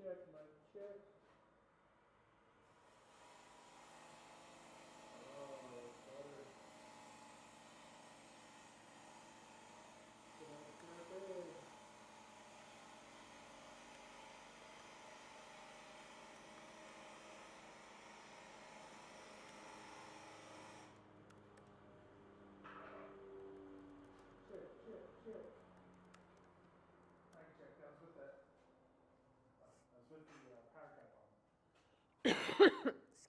check, mic check. Oh, better. Get on the canopy. Check, check, check. Mic check. That was with that. That was with the power cap on.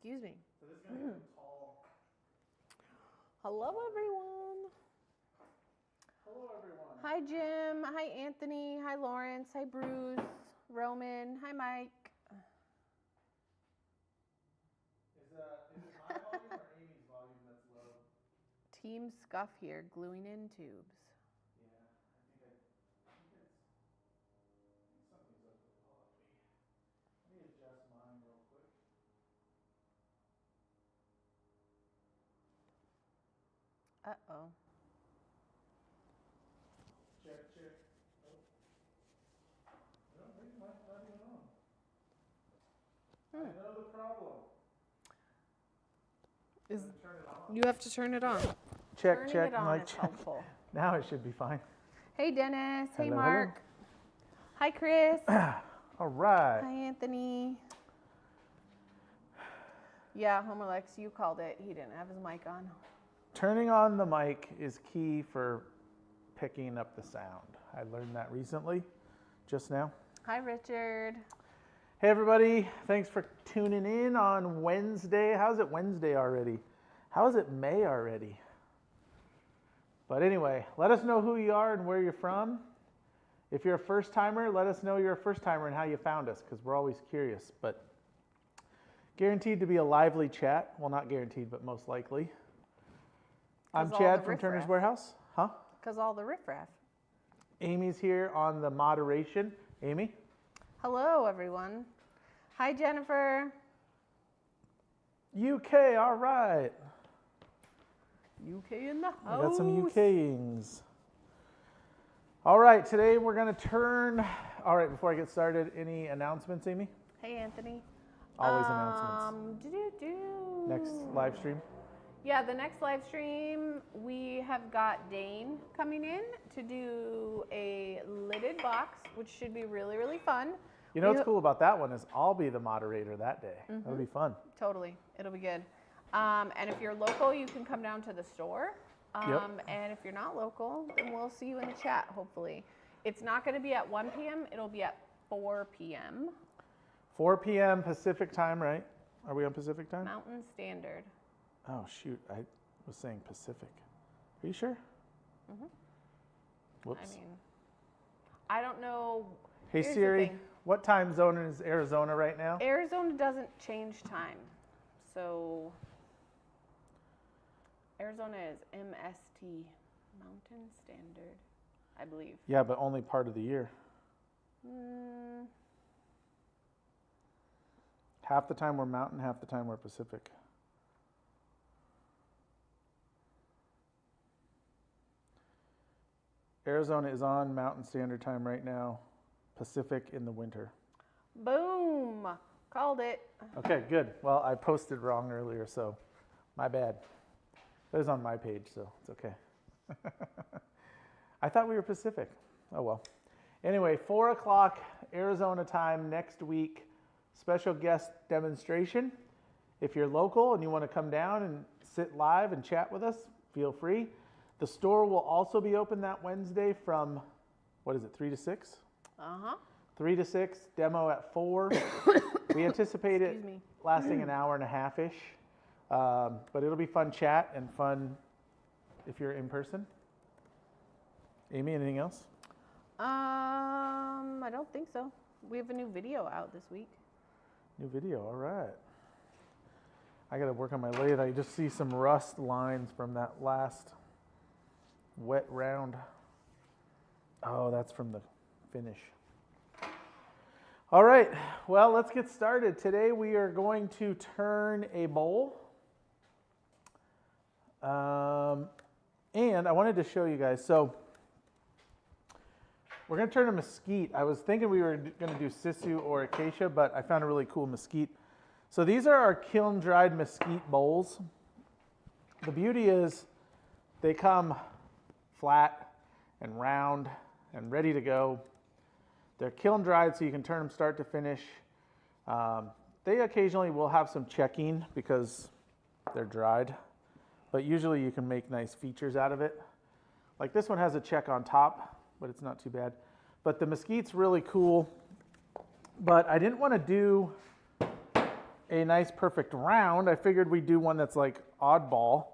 Excuse me. So this is gonna be tall. Hello, everyone. Hello, everyone. Hi, Jim. Hi, Anthony. Hi, Lawrence. Hi, Bruce. Roman. Hi, Mike. Is it my volume or Amy's volume that's low? Team Scuff here, gluing in tubes. Yeah, I think something's up with Poppy. Let me adjust mine real quick. Uh-oh. Check, check. Oh. No, maybe mine's not even on. I know the problem. Turn it on. You have to turn it on. Check, Turning check, it on mic is check. helpful. Now it should be fine. Hey, Dennis. Hey, Hello, Mark. Hi, Chris. All right. Hi, Anthony. Yeah, Homer Lex, you called it. He didn't have his mic on. Turning on the mic is key for picking up the sound. I learned that recently, just now. Hi, Richard. Hey everybody, thanks for tuning in on Wednesday. How's it Wednesday already? How is it May already? But anyway, let us know who you are and where you're from. If you're a first timer, let us know you're a first timer and how you found us, because we're always curious. But guaranteed to be a lively chat. Well, not guaranteed, but most likely. I'm Chad from Turner's Warehouse. Huh? Because all the riffraff. Amy's here on the moderation. Amy? Hello, everyone. Hi, Jennifer. UK, all right. UK in the house. I got some UKings. All right, today we're going to turn. All right, before I get started, any announcements, Amy? Hey, Anthony. Always announcements. Next live stream? Yeah, the next live stream, we have got Dane coming in to do a lidded box, which should be really, really fun. You know what's cool about that one is I'll be the moderator that day. That'll be fun. Totally. It'll be good. And if you're local, you can come down to the store. And if you're not local, then we'll see you in the chat, hopefully. It's not going to be at 1 p.m. It'll be at 4 p.m. 4 p.m. Pacific time, right? Are we on Pacific time? Mountain Standard. Oh, shoot. I was saying Pacific. Are you sure? Whoops. I mean, I don't know. Hey, Siri, what time zone is Arizona right now? Arizona doesn't change time. So Arizona is MST, Mountain Standard, I believe. Yeah, but only part of the year. Half the time we're Mountain, half the time we're Pacific. Arizona is on Mountain Standard Time right now, Pacific in the winter. Boom! Called it. Okay, good. Well, I posted wrong earlier, so my bad. It was on my page, so it's okay. I thought we were Pacific. Oh well. Anyway, 4 o'clock Arizona time next week, special guest demonstration. If you're local and you want to come down and sit live and chat with us, feel free. The store will also be open that Wednesday from, 3 to 6? 3 to 6, demo at 4. We anticipate it lasting an hour and a half-ish. But it'll be fun chat and fun if you're in person. Amy, anything else? I don't think so. We have a new video out this week. New video, all right. I got to work on my lathe. I just see some rust lines from that last wet round. Oh, that's from the finish. All right, well, let's get started. Today we are going to turn a bowl. And I wanted to show you guys. So We're gonna turn to mesquite. I was thinking we were gonna do sisu or acacia, but I found a really cool mesquite. So these are our kiln dried mesquite bowls. The beauty is they come flat and round and ready to go. They're kiln dried so you can turn them start to finish. They occasionally will have some checking because they're dried, but usually you can make nice features out of it. Like this one has a check on top, but it's not too bad. But the mesquite's really cool, but I didn't want to do a nice perfect round. I figured we'd do one that's like oddball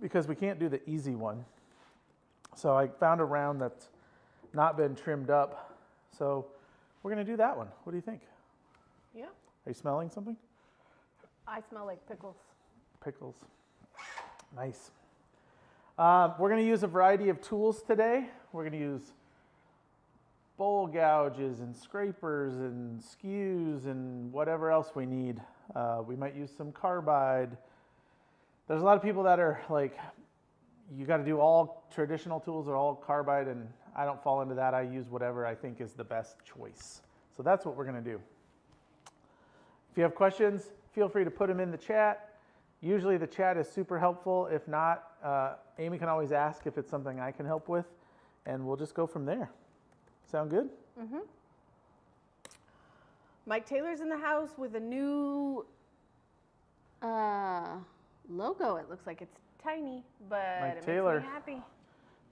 because we can't do the easy one. So I found a round that's not been trimmed up. So we're going to do that one. What do you think? Yeah. Are you smelling something? I smell like pickles. Pickles. Nice. We're going to use a variety of tools today. We're going to use bowl gouges and scrapers and skews and whatever else we need. We might use some carbide. There's a lot of people that are like, you got to do all traditional tools or all carbide, and I don't fall into that. I use whatever I think is the best choice. So that's what we're going to do. If you have questions, feel free to put them in the chat. Usually the chat is super helpful. If not, Amy can always ask if it's something I can help with, and we'll just go from there. Sound good? Mm-hmm. Mike Taylor's in the house with a new logo. It looks like it's tiny, but Mike it Taylor. makes me happy.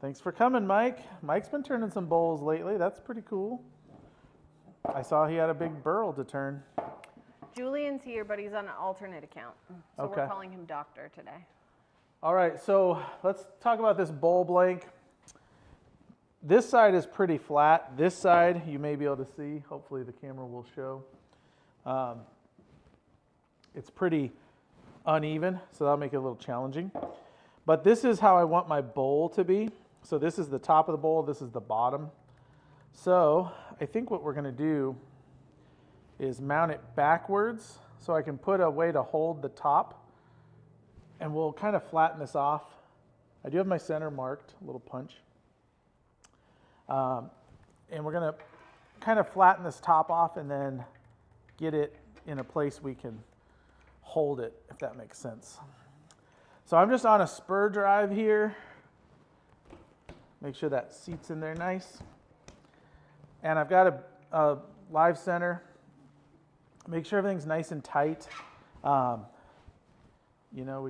Thanks for coming, Mike. Mike's been turning some bowls lately. That's pretty cool. I saw he had a big burl to turn. Julian's here, but he's on an alternate account. So Okay. we're calling him Doctor today. All right, so let's talk about this bowl blank. This side is pretty flat. This side, you may be able to see. Hopefully the camera will show. It's pretty uneven, so that'll make it a little challenging. But this is how I want my bowl to be. So this is the top of the bowl, this is the bottom. So I think what we're going to do is mount it backwards so I can put a way to hold the top, and we'll kind of flatten this off. I do have my center marked, a little punch. And we're going to kind of flatten this top off and then get it in a place we can hold it, if that makes sense. So I'm just on a spur drive here. Make sure that seat's in there nice. And I've got a live center. Make sure everything's nice and tight. You know,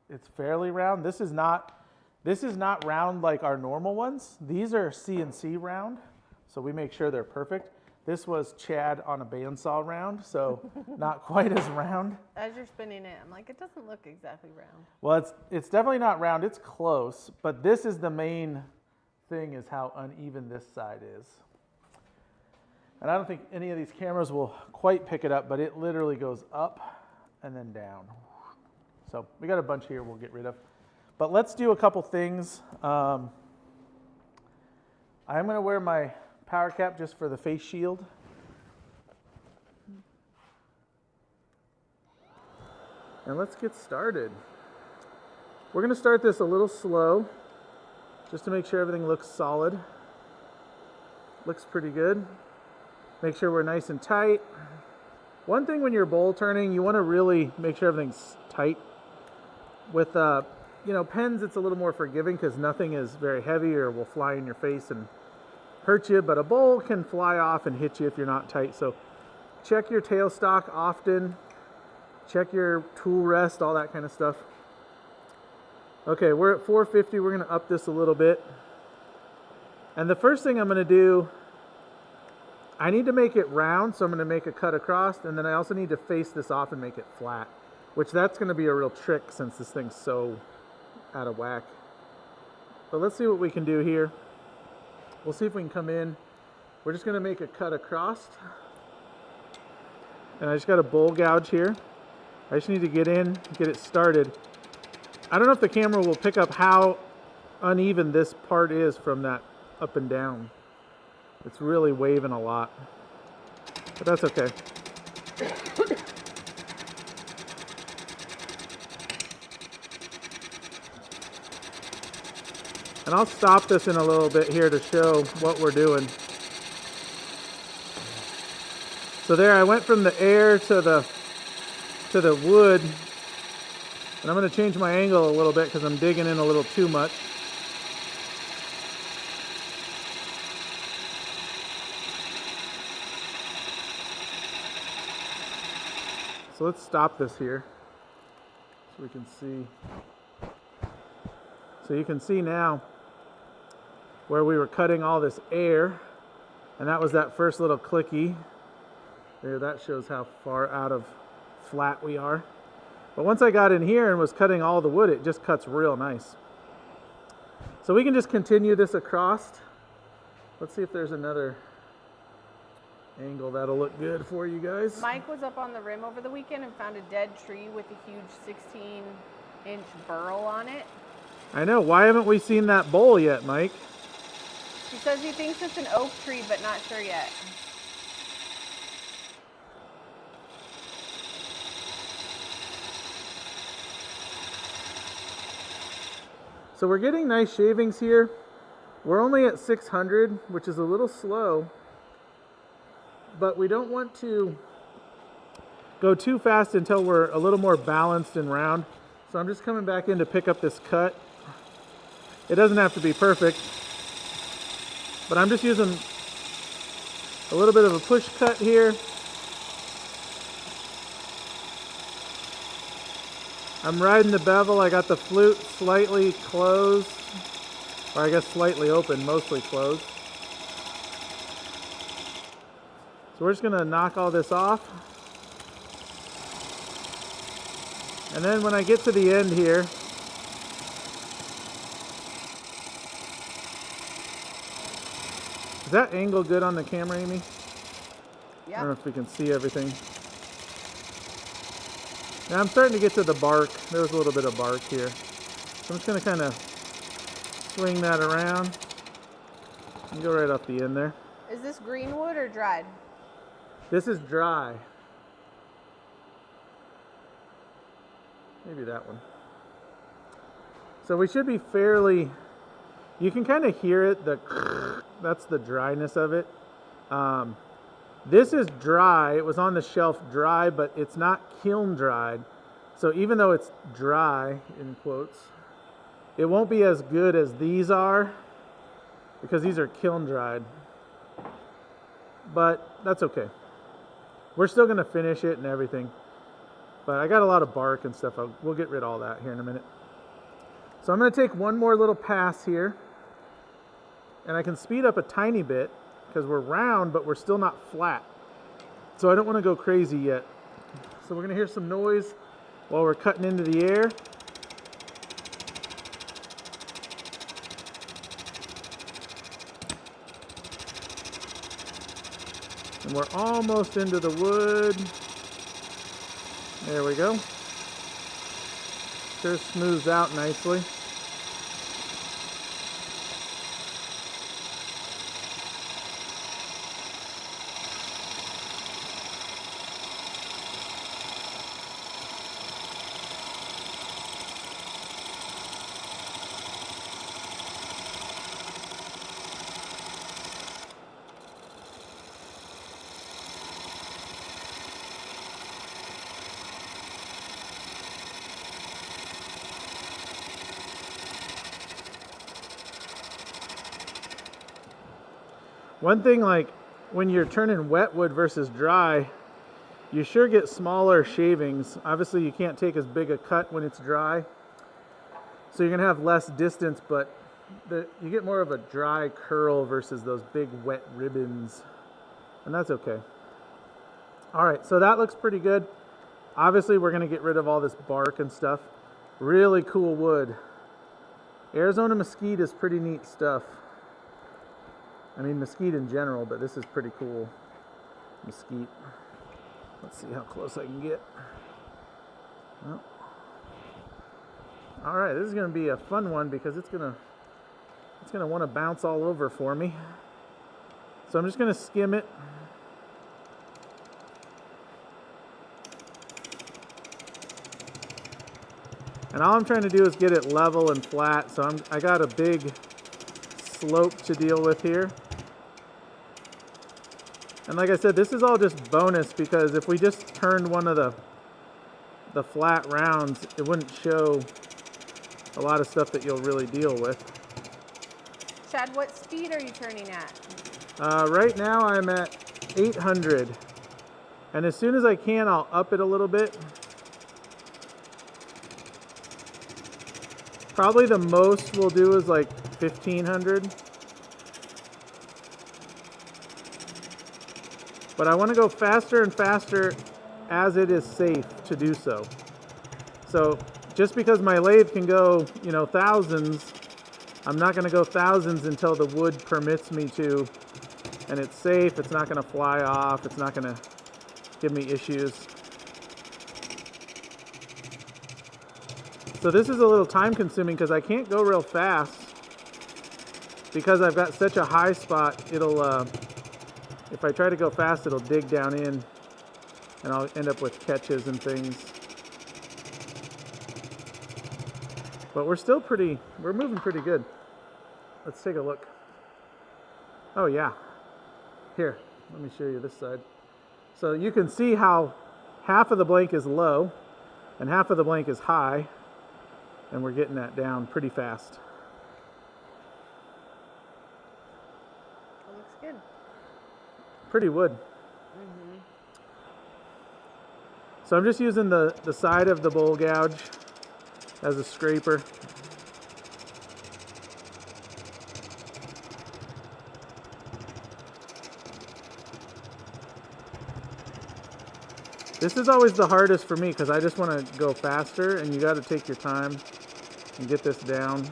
it's fairly round. This is not round like our normal ones. These are CNC round, so we make sure they're perfect. This was Chad on a bandsaw round, so not quite as round. As you're spinning it, I'm like, it doesn't look exactly round. Well, it's definitely not round. It's close, but this is the main thing, is how uneven this side is. And I don't think any of these cameras will quite pick it up, but it literally goes up and then down. So we got a bunch here we'll get rid of. But let's do a couple things. I'm going to wear my power cap just for the face shield. And let's get started. We're going to start this a little slow, just to make sure everything looks solid. Looks pretty good. Make sure we're nice and tight. One thing when you're bowl turning, you want to really make sure everything's tight. With pens, it's a little more forgiving because nothing is very heavy or will fly in your face and hurt you, but a bowl can fly off and hit you if you're not tight. So check your tailstock often, check your tool rest, all that kind of stuff. Okay, we're at 450. We're going to up this a little bit. And the first thing I'm going to do, I need to make it round, so I'm going to make a cut across, and then I also need to face this off and make it flat, which that's going to be a real trick since this thing's so out of whack. But let's see what we can do here. We'll see if we can come in. We're just going to make a cut across. And I just got a bowl gouge here. I just need to get in, get it started. I don't know if the camera will pick up how uneven this part is from that up and down. It's really waving a lot, but that's okay. And I'll stop this in a little bit here to show what we're doing. So there, I went from the air to the wood, and I'm going to change my angle a little bit because I'm digging in a little too much. So let's stop this here so we can see. So you can see now where we were cutting all this air, and that was that first little clicky. There, that shows how far out of flat we are. But once I got in here and was cutting all the wood, it just cuts real nice. So we can just continue this across. Let's see if there's another angle that'll look good for you guys. Mike was up on the rim over the weekend and found a dead tree with a huge 16-inch burl on it. I know. Why haven't we seen that bowl yet, Mike? He says he thinks it's an oak tree, but not sure yet. So we're getting nice shavings here. We're only at 600, which is a little slow, but we don't want to go too fast until we're a little more balanced and round. So I'm just coming back in to pick up this cut. It doesn't have to be perfect, but I'm just using a little bit of a push cut here. I'm riding the bevel. I got the flute slightly closed, or I guess slightly open, mostly closed. So we're just going to knock all this off. And then when I get to the end here, is that angle good on the camera, Amy? Yeah. I don't know if we can see everything. Now I'm starting to get to the bark. There was a little bit of bark here. So I'm just going to kind of swing that around and go right off the end there. Is this green wood or dried? This is dry. Maybe that one. So we should be fairly, you can kind of hear it, that's the dryness of it. This is dry. It was on the shelf dry, but it's not kiln dried. So even though it's dry, in quotes, it won't be as good as these are because these are kiln dried. But that's okay. We're still going to finish it and everything. But I got a lot of bark and stuff. We'll get rid of all that here in a minute. So I'm going to take one more little pass here. And I can speed up a tiny bit because we're round, but we're still not flat. So I don't want to go crazy yet. So we're going to hear some noise while we're cutting into the air. And we're almost into the wood. There we go. Sure smooths out nicely. One thing, like when you're turning wet wood versus dry, you sure get smaller shavings. Obviously you can't take as big a cut when it's dry, so you're gonna have less distance, but you get more of a dry curl versus those big wet ribbons, and that's okay. All right, so that looks pretty good. Obviously we're gonna get rid of all this bark and stuff. Really cool wood. Arizona mesquite is pretty neat stuff. I mean mesquite in general, but this is pretty cool mesquite. Let's see how close I can get. Well, all right, this is going to be a fun one because it's going to want to bounce all over for me. So I'm just going to skim it. And all I'm trying to do is get it level and flat. So I got a big slope to deal with here. And like I said, this is all just bonus because if we just turned one of the flat rounds, it wouldn't show a lot of stuff that you'll really deal with. Chad, what speed are you turning at? Right now I'm at 800. And as soon as I can, I'll up it a little bit. Probably the most we'll do is like 1500. But I want to go faster and faster as it is safe to do so. So just because my lathe can go, you know, thousands, I'm not going to go thousands until the wood permits me to, and it's safe, it's not going to fly off, it's not going to give me issues. So this is a little time consuming because I can't go real fast because I've got such a high spot. It'll if I try to go fast, it'll dig down in and I'll end up with catches and things. But we're moving pretty good. Let's take a look. Oh yeah. Here, let me show you this side. So you can see how half of the blank is low and half of the blank is high, and we're getting that down pretty fast. It looks good. Pretty wood. Mm-hmm. So I'm just using the side of the bowl gouge as a scraper. This is always the hardest for me because I just want to go faster, and you got to take your time and get this down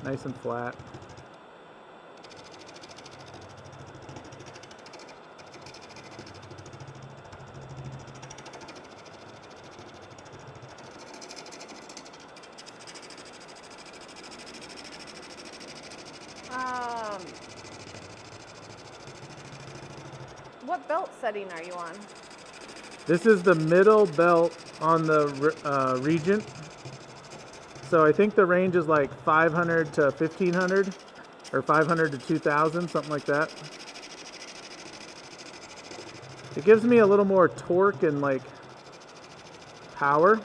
nice and flat. What belt setting are you on? This is the middle belt on the Regent. So I think the range is like 500 to 1500 or 500 to 2000, something like that. It gives me a little more torque and like power.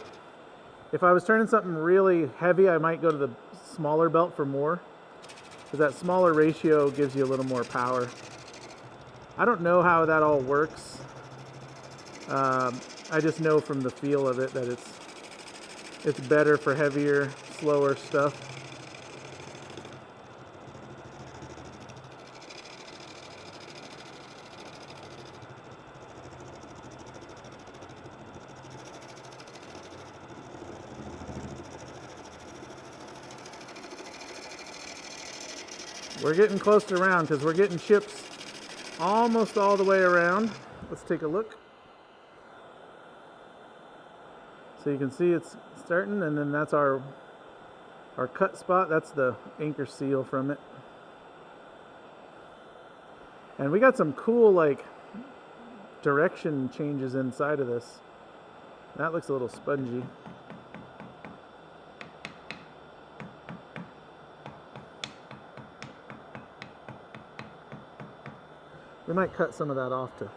If I was turning something really heavy, I might go to the smaller belt for more, because that smaller ratio gives you a little more power. I don't know how that all works. I just know from the feel of it that it's better for heavier, slower stuff. We're getting close to round because we're getting chips almost all the way around. Let's take a look. So you can see it's starting, and then that's our cut spot. That's the anchor seal from it. And we got some cool like direction changes inside of this. That looks a little spongy. We might cut some of that off to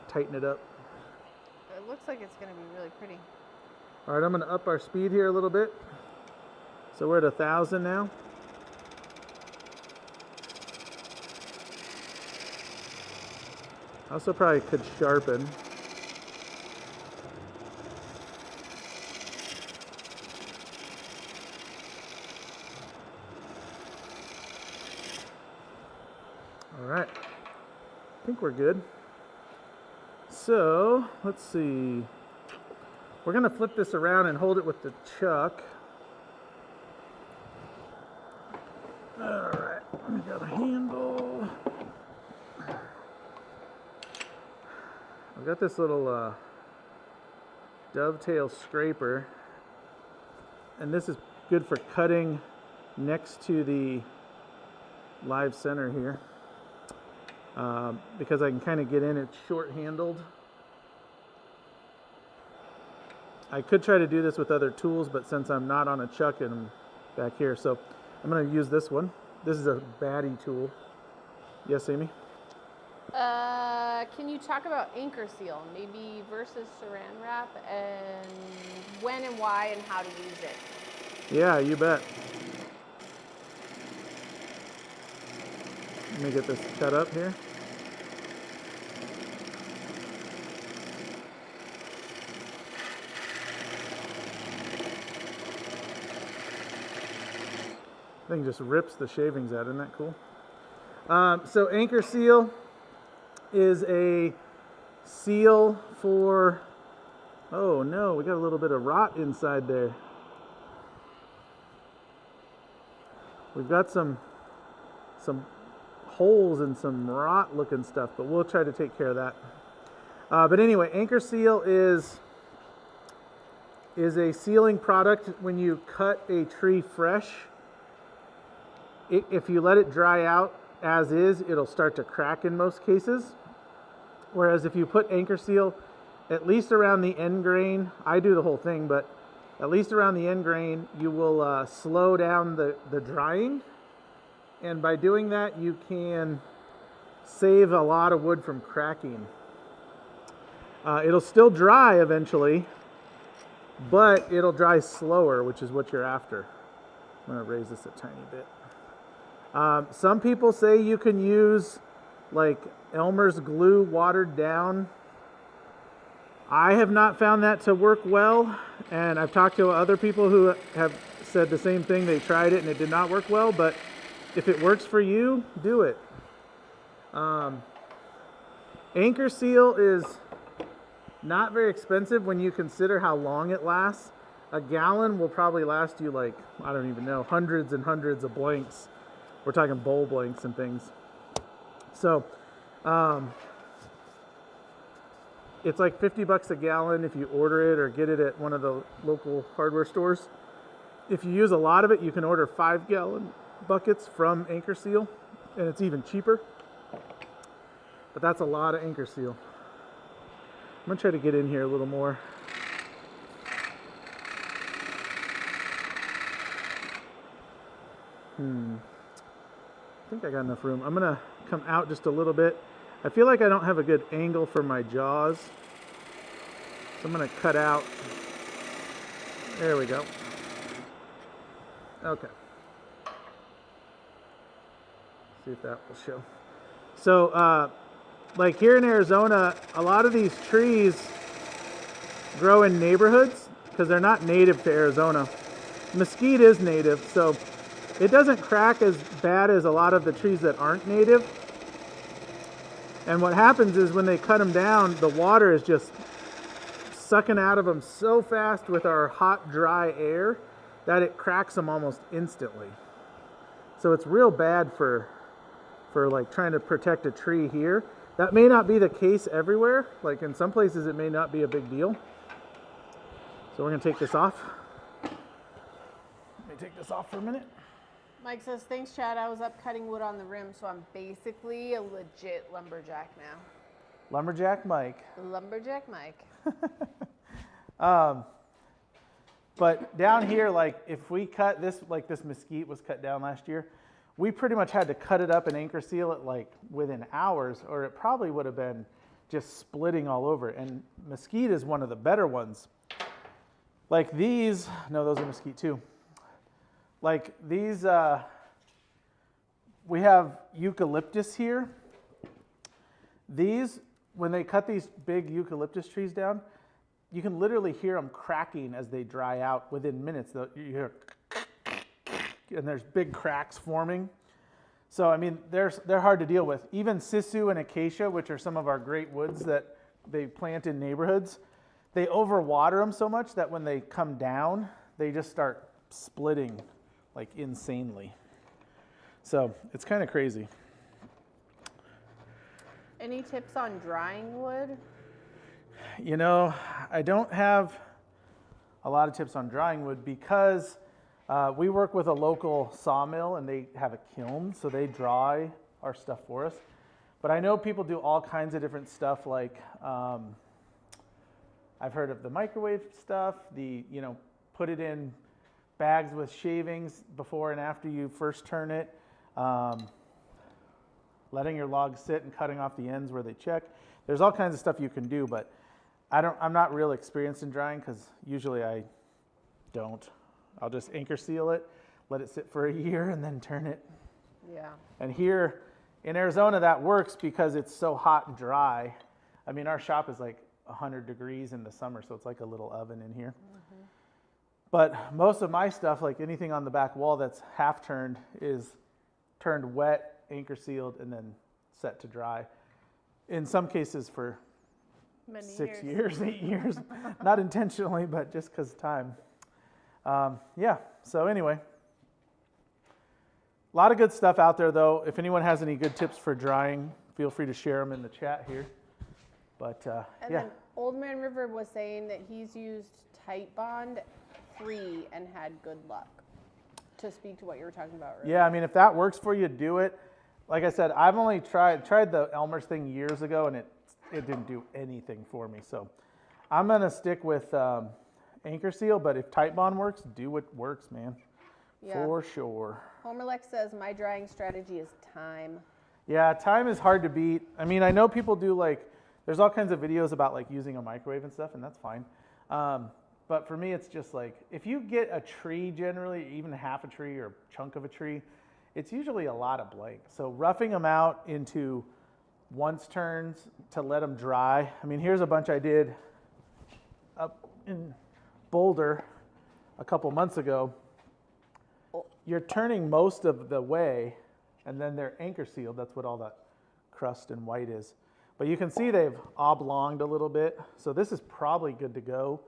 tighten it up. It looks like it's going to be really pretty. All right, I'm going to up our speed here a little bit. So we're at 1,000 now. Also probably could sharpen. All right, I think we're good. So let's see. We're gonna flip this around and hold it with the chuck. All right, we got a handle. I've got this little dovetail scraper, and this is good for cutting next to the live center here. Because I can kind of get in, it's short-handled. I could try to do this with other tools, but since I'm not on a chuck and I'm back here, so I'm going to use this one. This is a baddie tool. Yes, Amy? Can you talk about anchor seal, maybe versus saran wrap, and when and why and how to use it? Yeah, you bet. Let me get this cut up here. Thing just rips the shavings out. Isn't that cool? So anchor seal is a seal for, oh no, we got a little bit of rot inside there. We've got some holes and some rot looking stuff, but we'll try to take care of that. But anyway, anchor seal is a sealing product when you cut a tree fresh. If you let it dry out as is, it'll start to crack in most cases. Whereas if you put anchor seal at least around the end grain, I do the whole thing, but at least around the end grain, you will slow down the drying. And by doing that, you can save a lot of wood from cracking. It'll still dry eventually, but it'll dry slower, which is what you're after. I'm going to raise this a tiny bit. Some people say you can use like Elmer's glue watered down. I have not found that to work well, and I've talked to other people who have said the same thing. They tried it and it did not work well, but if it works for you, do it. Anchor seal is not very expensive when you consider how long it lasts. A gallon will probably last you like, I don't even know, hundreds and hundreds of blanks. We're talking bowl blanks and things. So, it's like $50 a gallon if you order it or get it at one of the local hardware stores. If you use a lot of it, you can order 5-gallon buckets from Anchor Seal, and it's even cheaper. But that's a lot of Anchor Seal. I'm gonna try to get in here a little more. I think I got enough room. I'm gonna come out just a little bit. I feel like I don't have a good angle for my jaws, so I'm gonna cut out. There we go. Okay. See if that will show. So, like here in Arizona, a lot of these trees grow in neighborhoods because they're not native to Arizona. Mesquite is native, so it doesn't crack as bad as a lot of the trees that aren't native. And what happens is when they cut them down, the water is just sucking out of them so fast with our hot, dry air that it cracks them almost instantly. So it's real bad for like trying to protect a tree here. That may not be the case everywhere. Like in some places it may not be a big deal. So we're gonna take this off. Let me take this off for a minute. Mike says, thanks, Chad. I was up cutting wood on the rim, so I'm basically a legit lumberjack now. Lumberjack Mike. Lumberjack Mike. But down here, like if we cut this, like this mesquite was cut down last year, we pretty much had to cut it up and anchor seal it like within hours, or it probably would have been just splitting all over. And mesquite is one of the better ones. Like these, no, those are mesquite too. Like these, we have eucalyptus here. These, when they cut these big eucalyptus trees down, you can literally hear them cracking as they dry out within minutes. You hear, and there's big cracks forming. So, I mean, they're hard to deal with. Even sisu and acacia, which are some of our great woods that they plant in neighborhoods, they overwater them so much that when they come down, they just start splitting like insanely. So it's kind of crazy. Any tips on drying wood? You know, I don't have a lot of tips on drying wood because we work with a local sawmill and they have a kiln, so they dry our stuff for us. But I know people do all kinds of different stuff, like I've heard of the microwave stuff, put it in bags with shavings before and after you first turn it, letting your log sit and cutting off the ends where they check. There's all kinds of stuff you can do, but I'm not real experienced in drying because usually I don't. I'll just anchor seal it, let it sit for a year, and then turn it. Yeah. And here in Arizona, that works because it's so hot and dry. I mean, our shop is like 100 degrees in the summer, so it's like a little oven in here. Mm-hmm. But most of my stuff, like anything on the back wall that's half turned, is turned wet, anchor sealed, and then set to dry. In some cases for Many 6 years, 8 years, not intentionally, but just because time. Yeah, so anyway. A lot of good stuff out there, though. If anyone has any good tips for drying, feel free to share them in the chat here. But and yeah. then Old Man River was saying that he's used Tight Bond free and had good luck. To speak to what you were talking about earlier. Yeah, I mean, if that works for you, do it. Like I said, I've only tried the Elmer's thing years ago, and it didn't do anything for me. So I'm gonna stick with anchor seal. But if Tight Bond works, do what works, man. Yeah. For sure. Homerlex says my drying strategy is time. Yeah, time is hard to beat. I mean, I know people do there's all kinds of videos about using a microwave and stuff, and that's fine. But for me, it's just if you get a tree generally, even half a tree or a chunk of a tree, it's usually a lot of blank. So roughing them out into once turns to let them dry. I mean, here's a bunch I did up in Boulder a couple months ago. You're turning most of the way, and then they're anchor sealed. That's what all that crust and white is. But you can see they've oblonged a little bit. So this is probably good to go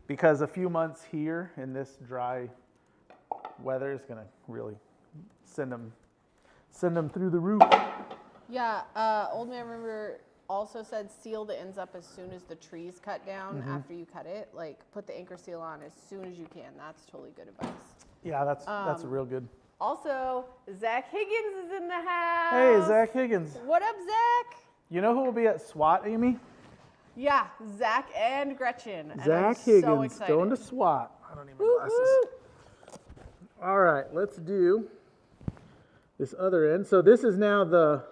because a few months here in this dry weather is going to really send them through the roof. Yeah, Old Man River also said seal the ends up as soon as the tree's cut down. After you cut it, put the anchor seal on as soon as you can. That's totally good advice. Yeah, that's real good. Also, Zach Higgins is in the house. Hey, Zach Higgins. What up, Zach? You know who will be at SWAT, Amy? Yeah, Zach and Gretchen. Zach Higgins going to SWAT. I don't need my glasses. All right, let's do this other end. So this is now the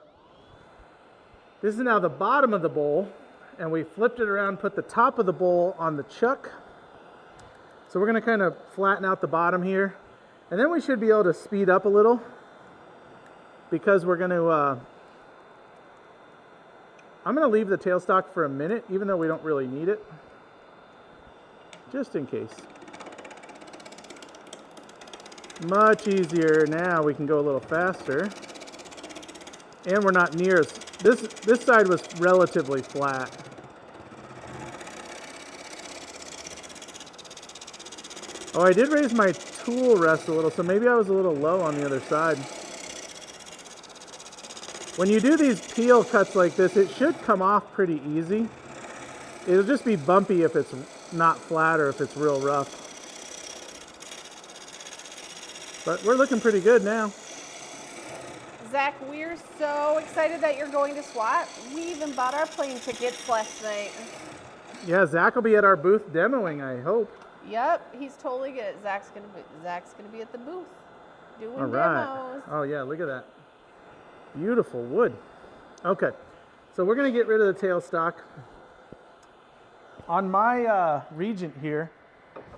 bottom of the bowl, and we flipped it around, put the top of the bowl on the chuck. So we're going to kind of flatten out the bottom here, and then we should be able to speed up a little because we're going to. I'm going to leave the tailstock for a minute, even though we don't really need it, just in case. Much easier now. We can go a little faster, and we're not near as this side was relatively flat. Oh, I did raise my tool rest a little, so maybe I was a little low on the other side. When you do these peel cuts like this, it should come off pretty easy. It'll just be bumpy if it's not flat or if it's real rough. But we're looking pretty good now. Zach, we're so excited that you're going to SWAT. We even bought our plane tickets last night. Yeah, Zach will be at our booth demoing, I hope. Yep, he's totally good. Zach's gonna be at the booth doing all right. demos. Oh yeah, look at that. Beautiful wood. Okay, so we're going to get rid of the tailstock. On my Regent here,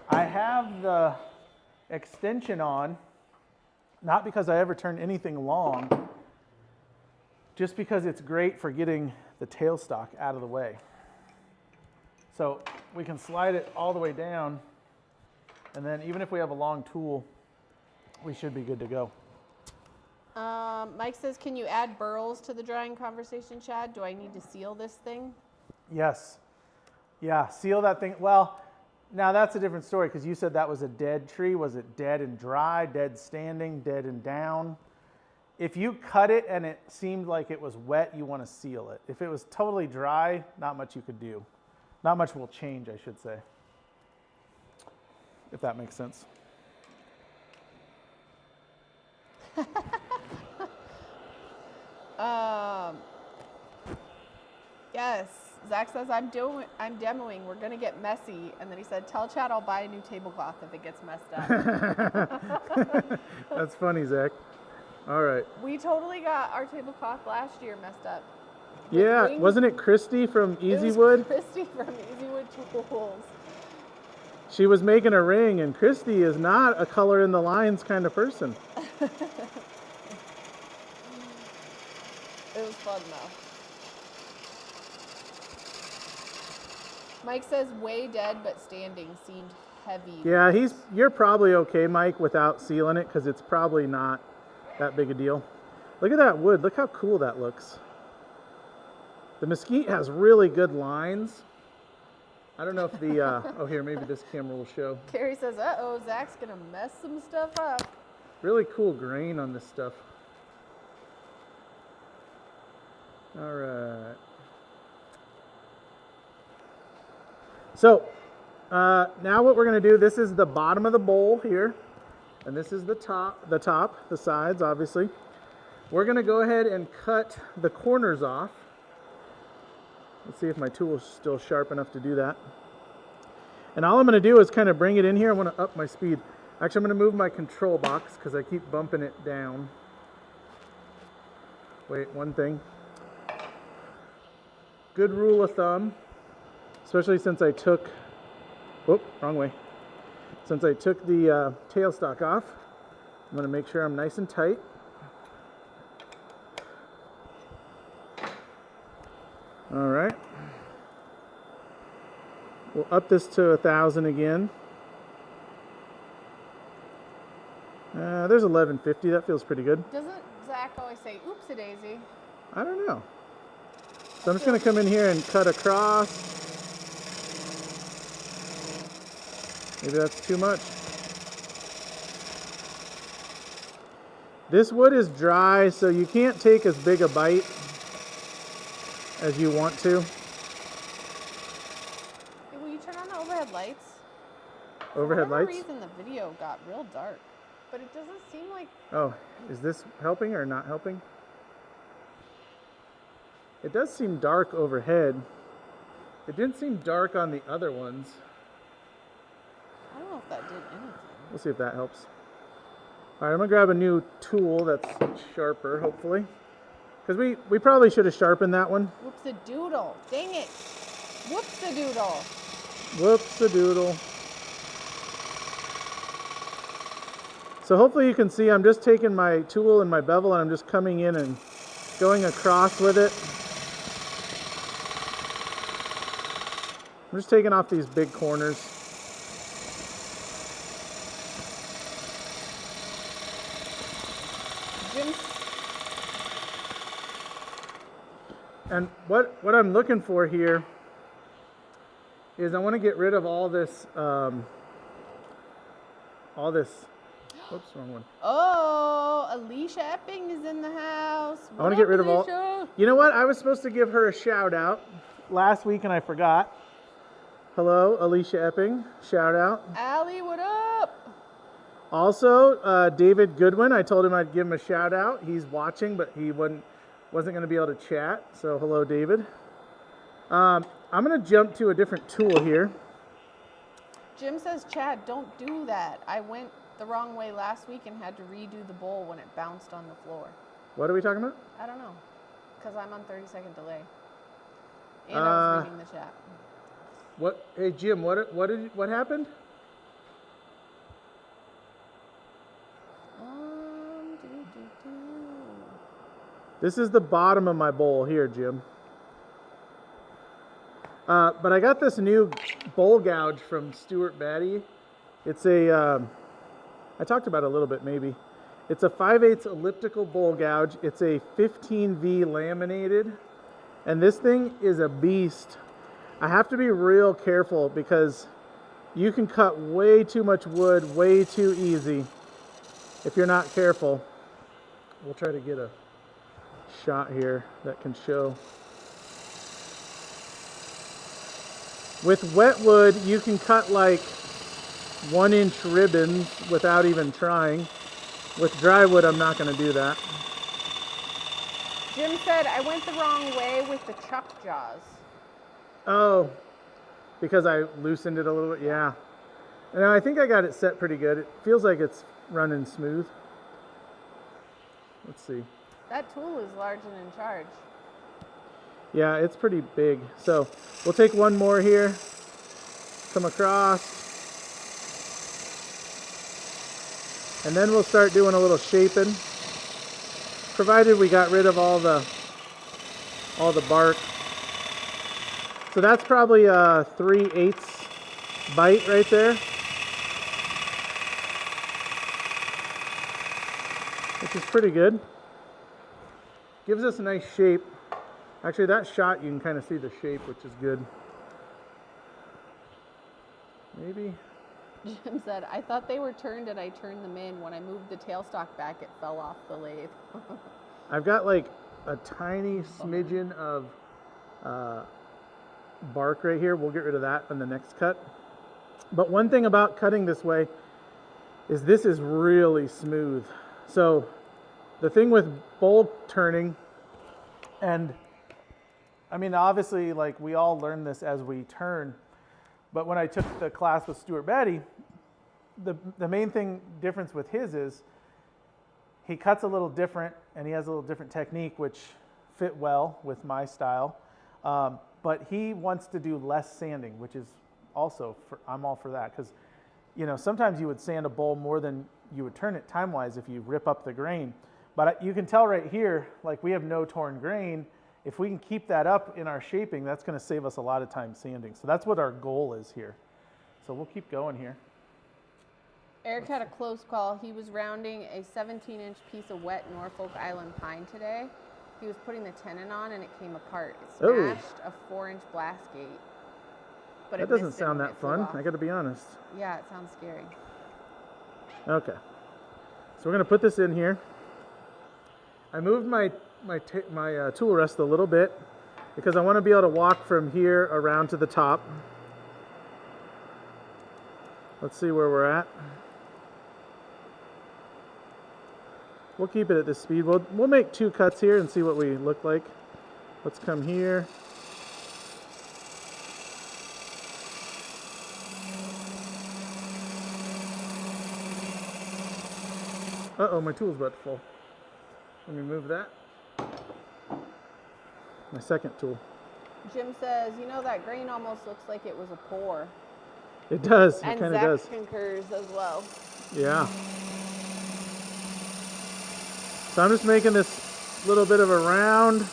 I have the extension on, not because I ever turn anything long, just because it's great for getting the tailstock out of the way. So we can slide it all the way down, and then even if we have a long tool, we should be good to go. Mike says, can you add burls to the drying conversation, Chad? Do I need to seal this thing? Yes. Yeah, seal that thing. Well, now that's a different story because you said that was a dead tree. Was it dead and dry, dead standing, dead and down? If you cut it and it seemed like it was wet, you want to seal it. If it was totally dry, not much you could do. Not much will change, I should say. If that makes sense. Yes. Zach says, I'm demoing. We're going to get messy. And then he said, tell Chad I'll buy a new tablecloth if it gets messed up. That's funny, Zach. All right. We totally got our tablecloth last year messed up. Yeah, wasn't it Christy from Easywood? Christy from Easywood Tools. She was making a ring, and Christy is not a color in the lines kind of person. It was fun though. Mike says way dead but standing, seemed heavy. Yeah, you're probably okay, Mike, without sealing it, because it's probably not that big a deal. Look at that wood. Look how cool that looks. The mesquite has really good lines. I don't know if the, oh here, maybe this camera will show. Carrie says, uh-oh, Zach's gonna mess some stuff up. Really cool grain on this stuff. All right. So, now what we're gonna do, this is the bottom of the bowl here, and this is the top, the sides, obviously. We're gonna go ahead and cut the corners off. Let's see if my tool is still sharp enough to do that. And all I'm going to do is kind of bring it in here. I want to up my speed. Actually, I'm going to move my control box because I keep bumping it down. Wait, one thing. Good rule of thumb, especially since I took, whoop, wrong way. Since I took the tailstock off, I'm going to make sure I'm nice and tight. All right. We'll up this to 1,000 again. There's 1150. That feels pretty good. Doesn't Zach always say, oopsie-daisy? I don't know. So I'm just going to come in here and cut across. Maybe that's too much. This wood is dry, so you can't take as big a bite as you want to. Hey, will you turn on the overhead lights? Overhead lights? For whatever reason, the video got real dark, but it doesn't seem like... Oh, is this helping or not helping? It does seem dark overhead. It didn't seem dark on the other ones. I don't know if that did anything. We'll see if that helps. All right, I'm gonna grab a new tool that's sharper, hopefully. Because we probably should have sharpened that one. Whoops-a-doodle. Dang it. Whoops-a-doodle. Whoops-a-doodle. So hopefully you can see I'm just taking my tool and my bevel and I'm just coming in and going across with it. I'm just taking off these big corners. And what I'm looking for here is I want to get rid of all this, oops, wrong one. Oh, Alicia Epping is in the house. I want to get rid of all, you know what? I was supposed to give her a shout out last week and I forgot. Hello, Alicia Epping, shout out. Allie, what up? Also, David Goodwin, I told him I'd give him a shout out. He's watching, but he wasn't going to be able to chat. So hello, David. I'm going to jump to a different tool here. Jim says, Chad, don't do that. I went the wrong way last week and had to redo the bowl when it bounced on the floor. What are we talking about? I don't know, because I'm on 30-second delay. And I was reading the chat. What? Hey, Jim, what happened? This is the bottom of my bowl here, Jim. But I got this new bowl gouge from Stuart Batty. It's a, I talked about it a little bit maybe. It's a 5/8 elliptical bowl gouge. It's a 15V laminated. And this thing is a beast. I have to be real careful because you can cut way too much wood way too easy if you're not careful. We'll try to get a shot here that can show. With wet wood, you can cut like 1-inch ribbons without even trying. With dry wood, I'm not going to do that. Jim said, I went the wrong way with the chuck jaws. Oh, because I loosened it a little bit. Yeah. And I think I got it set pretty good. It feels like it's running smooth. Let's see. That tool is large and in charge. Yeah, it's pretty big. So we'll take one more here, come across, and then we'll start doing a little shaping, provided we got rid of all the bark. So that's probably a 3/8 bite right there, which is pretty good. Gives us a nice shape. Actually, that shot, you can kind of see the shape, which is good. Maybe. Jim said, I thought they were turned and I turned them in. When I moved the tailstock back, it fell off the lathe. I've got like a tiny smidgen of bark right here. We'll get rid of that on the next cut. But one thing about cutting this way is this is really smooth. So the thing with bowl turning, and I mean, obviously, like we all learn this as we turn, but when I took the class with Stuart Batty, the main difference with his is he cuts a little different and he has a little different technique, which fit well with my style. But he wants to do less sanding, which is also, I'm all for that, because you know, sometimes you would sand a bowl more than you would turn it time-wise if you rip up the grain. But you can tell right here, like we have no torn grain. If we can keep that up in our shaping, that's going to save us a lot of time sanding. So that's what our goal is here. So we'll keep going here. Eric had a close call. He was rounding a 17-inch piece of wet Norfolk Island pine today. He was putting the tenon on and it came apart. It smashed a 4-inch blast gate. But that doesn't sound that fun, I got to be honest. Yeah, it sounds scary. Okay. So we're going to put this in here. I moved my tool rest a little bit because I want to be able to walk from here around to the top. Let's see where we're at. We'll keep it at this speed. We'll make 2 cuts here and see what we look like. Let's come here. Uh-oh, my tool's about to fall. Let me move that. My second tool. Jim says, you know, that grain almost looks like it was a pour. It does. It and kind of Zach does. concurs as well. Yeah. So I'm just making this little bit of a round.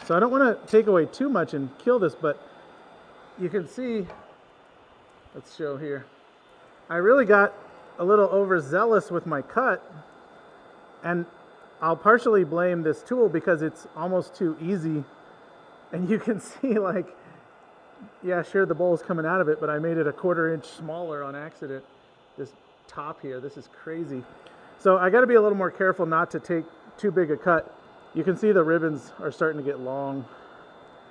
So I don't want to take away too much and kill this, but you can see, let's show here, I really got a little overzealous with my cut, and I'll partially blame this tool because it's almost too easy. And you can see, like, yeah, sure, the bowl's coming out of it, but I made it a 1/4 inch smaller on accident. This top here, this is crazy. So I got to be a little more careful not to take too big a cut. You can see the ribbons are starting to get long.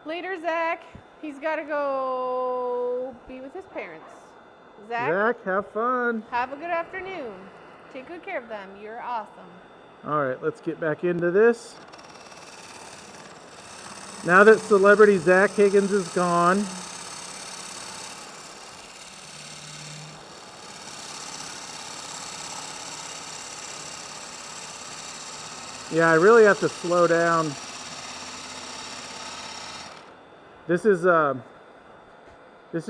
Later, Zach. He's got to go be with his parents. Zach, have fun. Have a good afternoon. Take good care of them. You're awesome. All right, let's get back into this. Now that celebrity Zach Higgins is gone, yeah, I really have to slow down. This is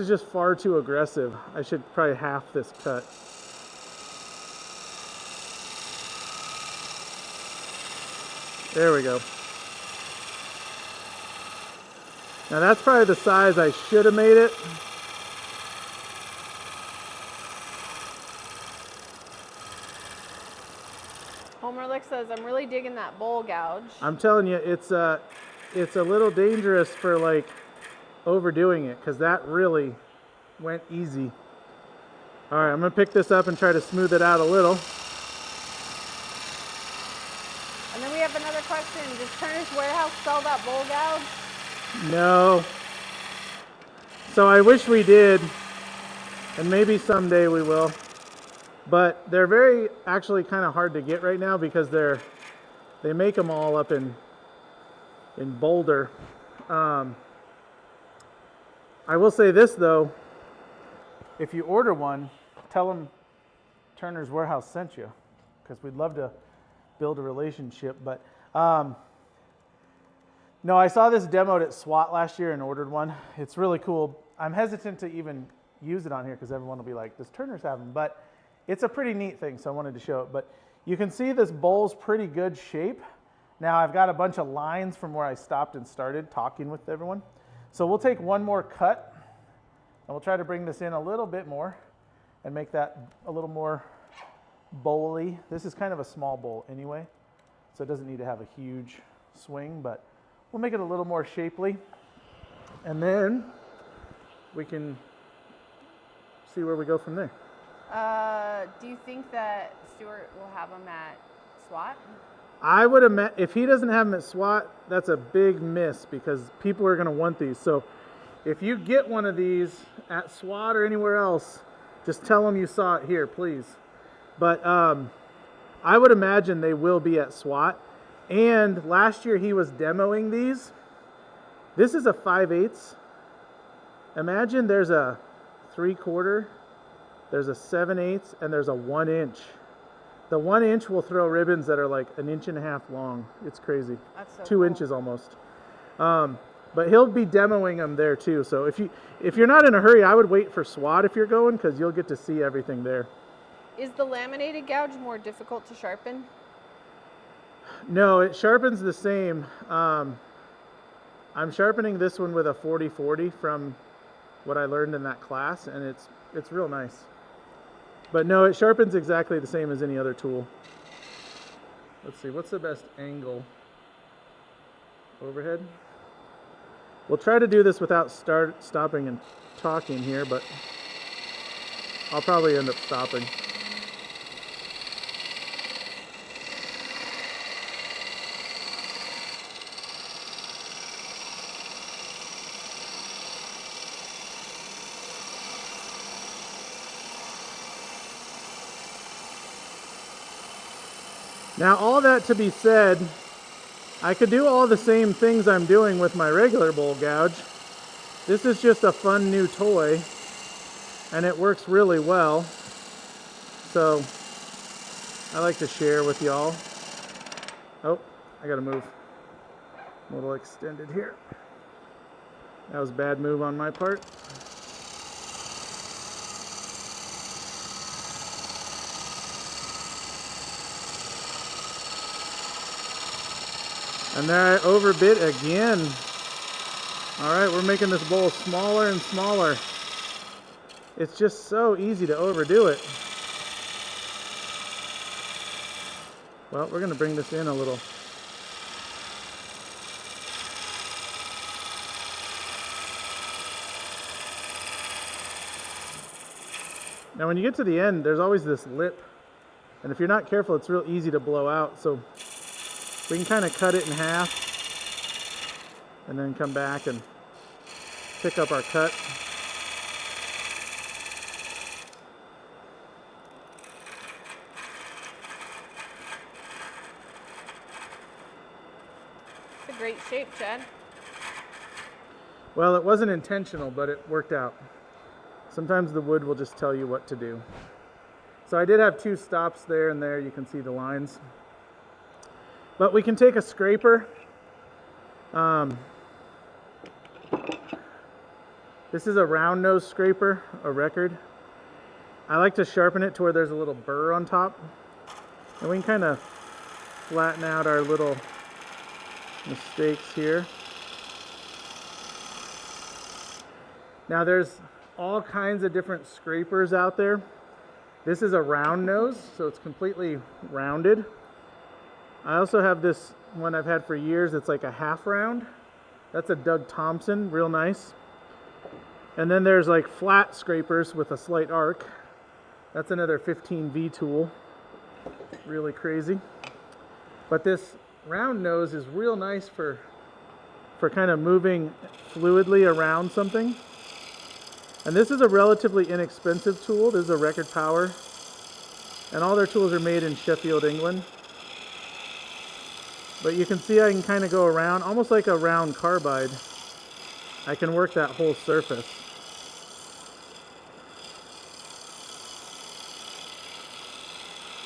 just far too aggressive. I should probably half this cut. There we go. Now that's probably the size I should have made it. Homerlick says, I'm really digging that bowl gouge. I'm telling you, it's a little dangerous for like overdoing it, because that really went easy. All right, I'm gonna pick this up and try to smooth it out a little. And then we have another question. Does Turner's Warehouse sell that bowl gouge? No, So I wish we did, and maybe someday we will. But they're very actually kind of hard to get right now because they make them all up in Boulder. I will say this though, if you order one, tell them Turner's Warehouse sent you, because we'd love to build a relationship. But no, I saw this demoed at SWAT last year and ordered one. It's really cool. I'm hesitant to even use it on here because everyone will be like, does Turner's have them? But it's a pretty neat thing, so I wanted to show it. But you can see this bowl's pretty good shape. Now I've got a bunch of lines from where I stopped and started talking with everyone. So we'll take one more cut and we'll try to bring this in a little bit more and make that a little more bowly. This is kind of a small bowl anyway, so it doesn't need to have a huge swing, but we'll make it a little more shapely. And then we can see where we go from there. Do you think that Stuart will have them at SWAT? I would imagine if he doesn't have them at SWAT, that's a big miss because people are going to want these. So if you get one of these at SWAT or anywhere else, just tell them you saw it here, please. But I would imagine they will be at SWAT. And last year he was demoing these. This is a 5/8. Imagine there's a 3/4, there's a 7/8, and there's a 1 inch. The 1 inch will throw ribbons that are like 1.5 inches long. It's crazy. That's so 2 cool. inches almost. But he'll be demoing them there too. So if you're not in a hurry, I would wait for SWAT if you're going, because you'll get to see everything there. Is the laminated gouge more difficult to sharpen? No, it sharpens the same. I'm sharpening this one with a 40/40 from what I learned in that class, and it's real nice. But no, it sharpens exactly the same as any other tool. Let's see, what's the best angle? Overhead? We'll try to do this without stopping and talking here, but I'll probably end up stopping. Now, all that to be said, I could do all the same things I'm doing with my regular bowl gouge. This is just a fun new toy, and it works really well. So, I like to share with y'all. Oh, I gotta move. A little extended here. That was a bad move on my part. And there I overbit again. All right, we're making this bowl smaller and smaller. It's just so easy to overdo it. Well, we're gonna bring this in a little. Now when you get to the end, there's always this lip. And if you're not careful, it's real easy to blow out. So we can kind of cut it in half and then come back and pick up our cut. It's a great shape, Chad. Well, it wasn't intentional, but it worked out. Sometimes the wood will just tell you what to do. So I did have 2 stops there and there. You can see the lines. But we can take a scraper. This is a round nose scraper, a record. I like to sharpen it to where there's a little burr on top. And we can kind of flatten out our little mistakes here. Now there's all kinds of different scrapers out there. This is a round nose, so it's completely rounded. I also have this one I've had for years. It's like a half round. That's a Doug Thompson, real nice. And then there's like flat scrapers with a slight arc. That's another 15V tool. Really crazy. But this round nose is real nice for kind of moving fluidly around something. And this is a relatively inexpensive tool. This is a Record Power. And all their tools are made in Sheffield, England. But you can see I can kind of go around, almost like a round carbide. I can work that whole surface.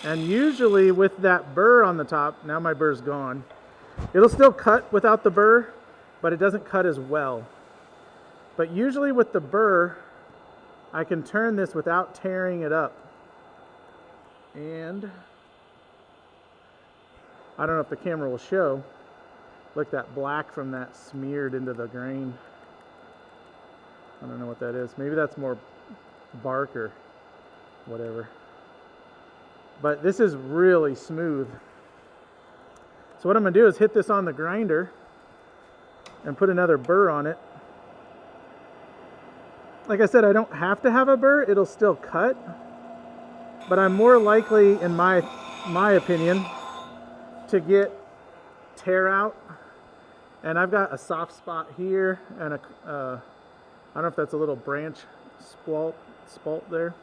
And usually with that burr on the top, now my burr's gone, it'll still cut without the burr, but it doesn't cut as well. But usually with the burr, I can turn this without tearing it up. And I don't know if the camera will show. Look, that black from that smeared into the grain. I don't know what that is. Maybe that's more bark or whatever. But this is really smooth. So what I'm going to do is hit this on the grinder and put another burr on it. Like I said, I don't have to have a burr. It'll still cut. But I'm more likely, in my opinion, to get tear out. And I've got a soft spot here and I don't know if that's a little branch spalt there.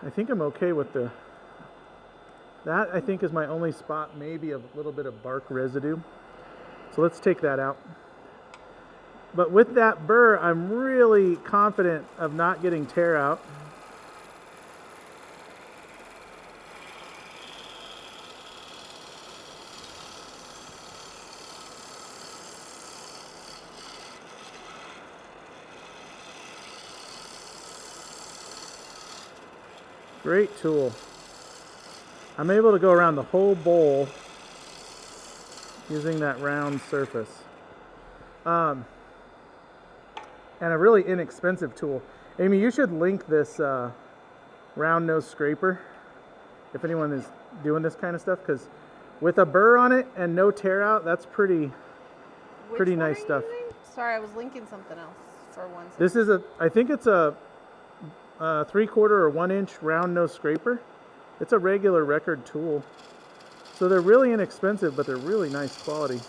I think I'm okay with that I think is my only spot, maybe a little bit of bark residue. So let's take that out. But with that burr, I'm really confident of not getting tear out. Great tool. I'm able to go around the whole bowl using that round surface. And a really inexpensive tool. Amy, you should link this round nose scraper if anyone is doing this kind of stuff, because with a burr on it and no tear out, that's pretty nice stuff. Sorry, I was linking something else for one second. This is I think it's a 3/4 or 1 inch round nose scraper. It's a regular Record tool. So they're really inexpensive, but they're really nice quality.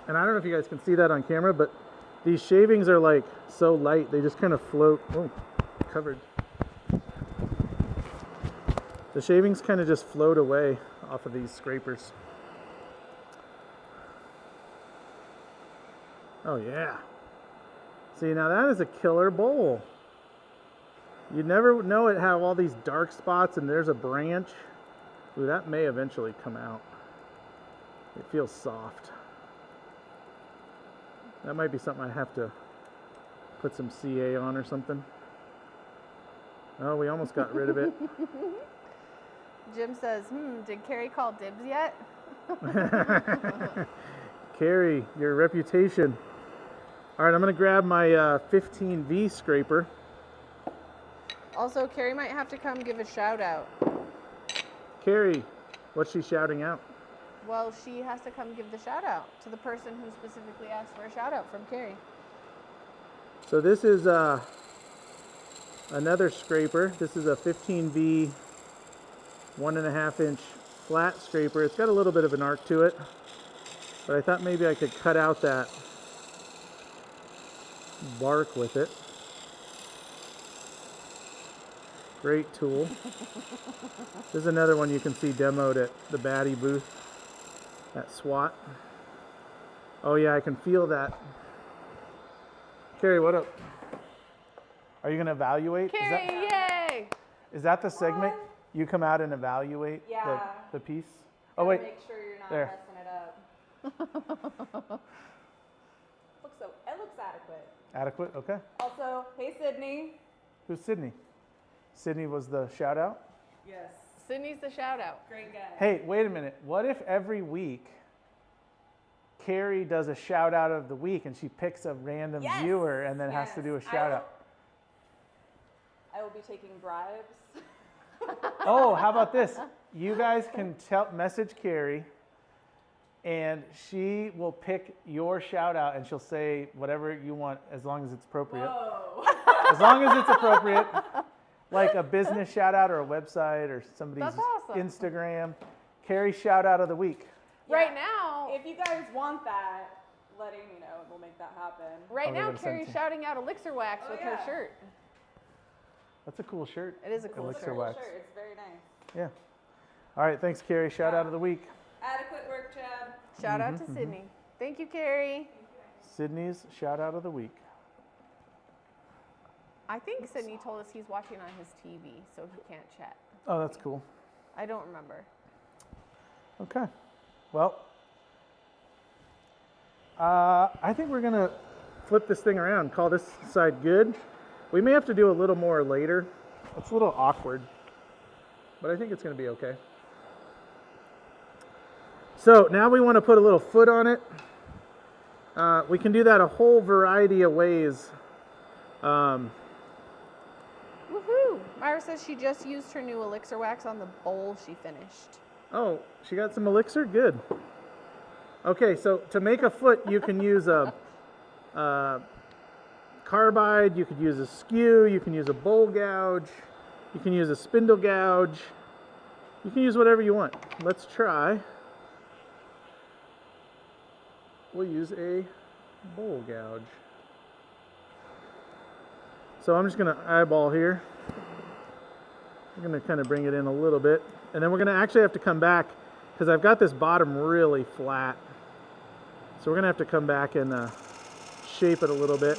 And I don't know if you guys can see that on camera, but these shavings are like so light, they just kind of float. Oh, covered. The shavings kind of just float away off of these scrapers. Oh yeah. See, now that is a killer bowl. You never know it have all these dark spots and there's a branch. Ooh, that may eventually come out. It feels soft. That might be something I have to put some CA on or something. Oh, we almost got rid of it. Jim says, did Carrie call dibs yet? Carrie, your reputation. All right, I'm going to grab my 15V scraper. Also, Carrie might have to come give a shout out. Carrie, what's she shouting out? Well, she has to come give the shout out to the person who specifically asked for a shout out from Carrie. So this is another scraper. This is a 15V 1.5 inch flat scraper. It's got a little bit of an arc to it, but I thought maybe I could cut out that bark with it. Great tool. This is another one you can see demoed at the Batty booth at SWAT. Oh yeah, I can feel that. Carrie, what up? Are you going to evaluate? Carrie, yay! Is that the segment? You come out and evaluate the piece? Oh wait. Make sure you're not there. messing it up. It looks adequate. Adequate, okay. Also, hey Sydney. Who's Sydney? Sydney was the shout out? Yes. Sydney's the shout out. Great guy. Hey, wait a minute. What if every week Carrie does a shout out of the week and she picks a random viewer and then has to do a shout out? I will be taking bribes. Oh, how about this? You guys can message Carrie and she will pick your shout out and she'll say whatever you want as long as it's appropriate. Whoa. As long as it's appropriate. like a business shout out or a website or somebody's That's awesome. Instagram. Carrie's shout out of the week. Right now, If you guys want that, letting me know, we'll make that happen. right we're now, gonna send Carrie's it to- shouting out elixir wax with her yeah. shirt. That's a cool shirt. It is a cool Elixir shirt. wax. Sure, it's very nice. Yeah. All right, thanks, Carrie. Shout out of the week. Adequate work, Chad. Shout out to Sydney. Thank you, Carrie. Sydney's shout out of the week. I think Sydney told us he's watching on his TV, so he can't chat. Oh, that's cool. I don't remember. Okay. Well, I think we're going to flip this thing around, call this side good. We may have to do a little more later. It's a little awkward, but I think it's going to be okay. So now we want to put a little foot on it. We can do that a whole variety of ways. Woohoo! Myra says she just used her new elixir wax on the bowl she finished. Oh, she got some elixir? Good. Okay, so to make a foot, you can use a carbide, you could use a skew, you can use a bowl gouge, you can use a spindle gouge, you can use whatever you want. Let's try. We'll use a bowl gouge. So I'm just going to eyeball here. I'm going to kind of bring it in a little bit. And then we're going to actually have to come back because I've got this bottom really flat. So we're going to have to come back and shape it a little bit.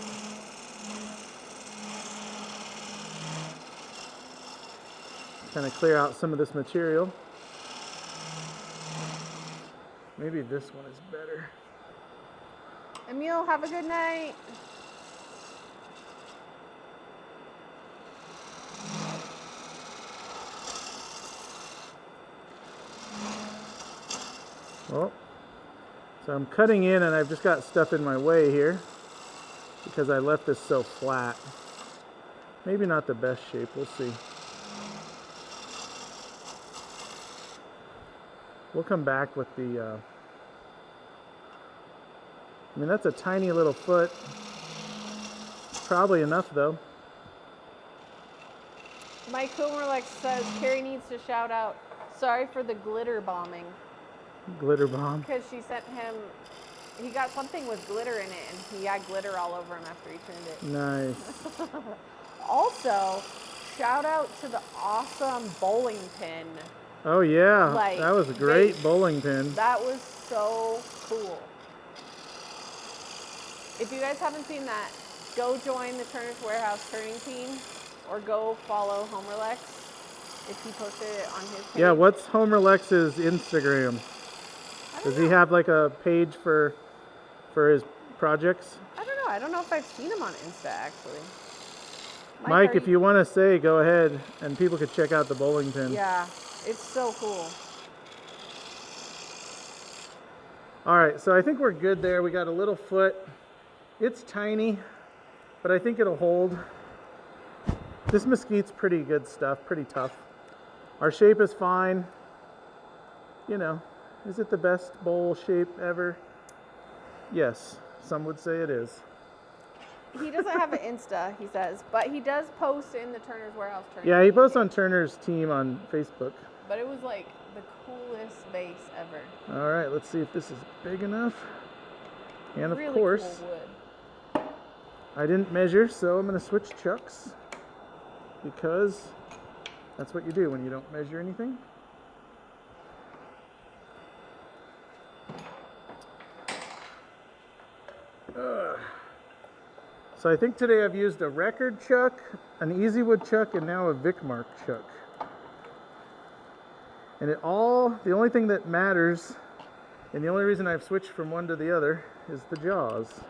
Kind of clear out some of this material. Maybe this one is better. Emil, have a good night. Well, so I'm cutting in and I've just got stuff in my way here because I left this so flat. Maybe not the best shape, we'll see. We'll come back with the, I mean, that's a tiny little foot. Probably enough though. Mike Kumerlex says Carrie needs to shout out, sorry for the glitter bombing. Glitter bomb. Because she sent him, he got something with glitter in it and he had glitter all over him after he turned it. Nice. Also, shout out to the awesome bowling pin. Oh yeah, Like, that was a great base. bowling pin. That was so cool. If you guys haven't seen that, go join the Turner's Warehouse turning team or go follow Homer Lex if he posted it on his page. Yeah, what's Homer Lex's Instagram? Does he have like a page for his projects? I don't know. I don't know if I've seen him on Insta actually. Mike, are if you want to say, go ahead, and people could check out the bowling pin. Yeah, it's so cool. All right, so I think we're good there. We got a little foot. It's tiny, but I think it'll hold. This mesquite's pretty good stuff, pretty tough. Our shape is fine. You know, is it the best bowl shape ever? Yes, some would say it is. He doesn't have an Insta, he says, but he does post in the Turner's Warehouse turning Yeah, he team posts on page. Turner's team on Facebook. But it was like the coolest base ever. All right, let's see if this is big enough. And of Really course, cool wood. I didn't measure, so I'm going to switch chucks because that's what you do when you don't measure anything. So I think today I've used a record chuck, an Easy Wood chuck, and now a Vicmark chuck. And the only thing that matters, and the only reason I've switched from one to the other, is the jaws.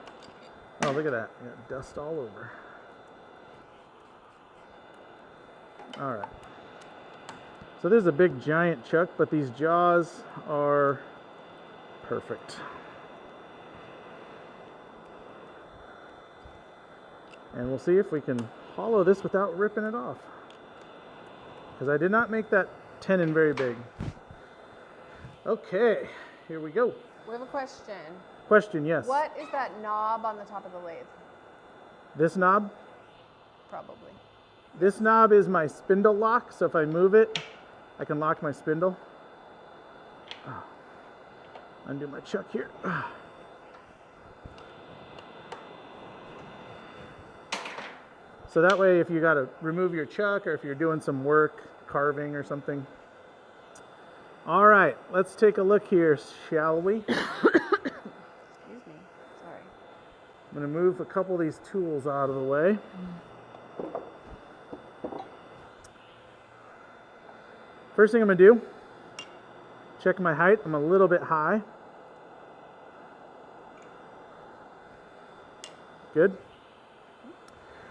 Oh, look at that. I got dust all over. All right. So this is a big giant chuck, but these jaws are perfect. And we'll see if we can hollow this without ripping it off. Because I did not make that tenon very big. Okay, here we go. We have a question. Question, yes. What is that knob on the top of the lathe? This knob? Probably. This knob is my spindle lock, so if I move it, I can lock my spindle. Undo my chuck here. So that way, if you got to remove your chuck or if you're doing some work, carving or something. All right, let's take a look here, shall we? Excuse me. Sorry. I'm going to move a couple of these tools out of the way. First thing I'm going to do, check my height. I'm a little bit high. Good.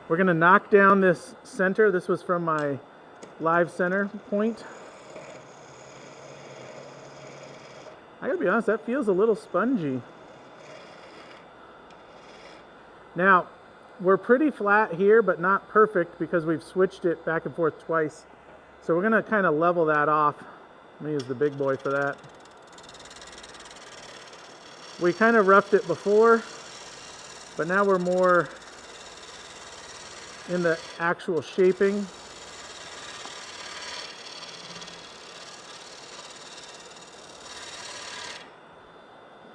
We're going to knock down this center. This was from my live center point. I gotta be honest, that feels a little spongy. Now, we're pretty flat here, but not perfect because we've switched it back and forth twice. So we're gonna kind of level that off. I'm gonna use the big boy for that. We kind of roughed it before, but now we're more in the actual shaping.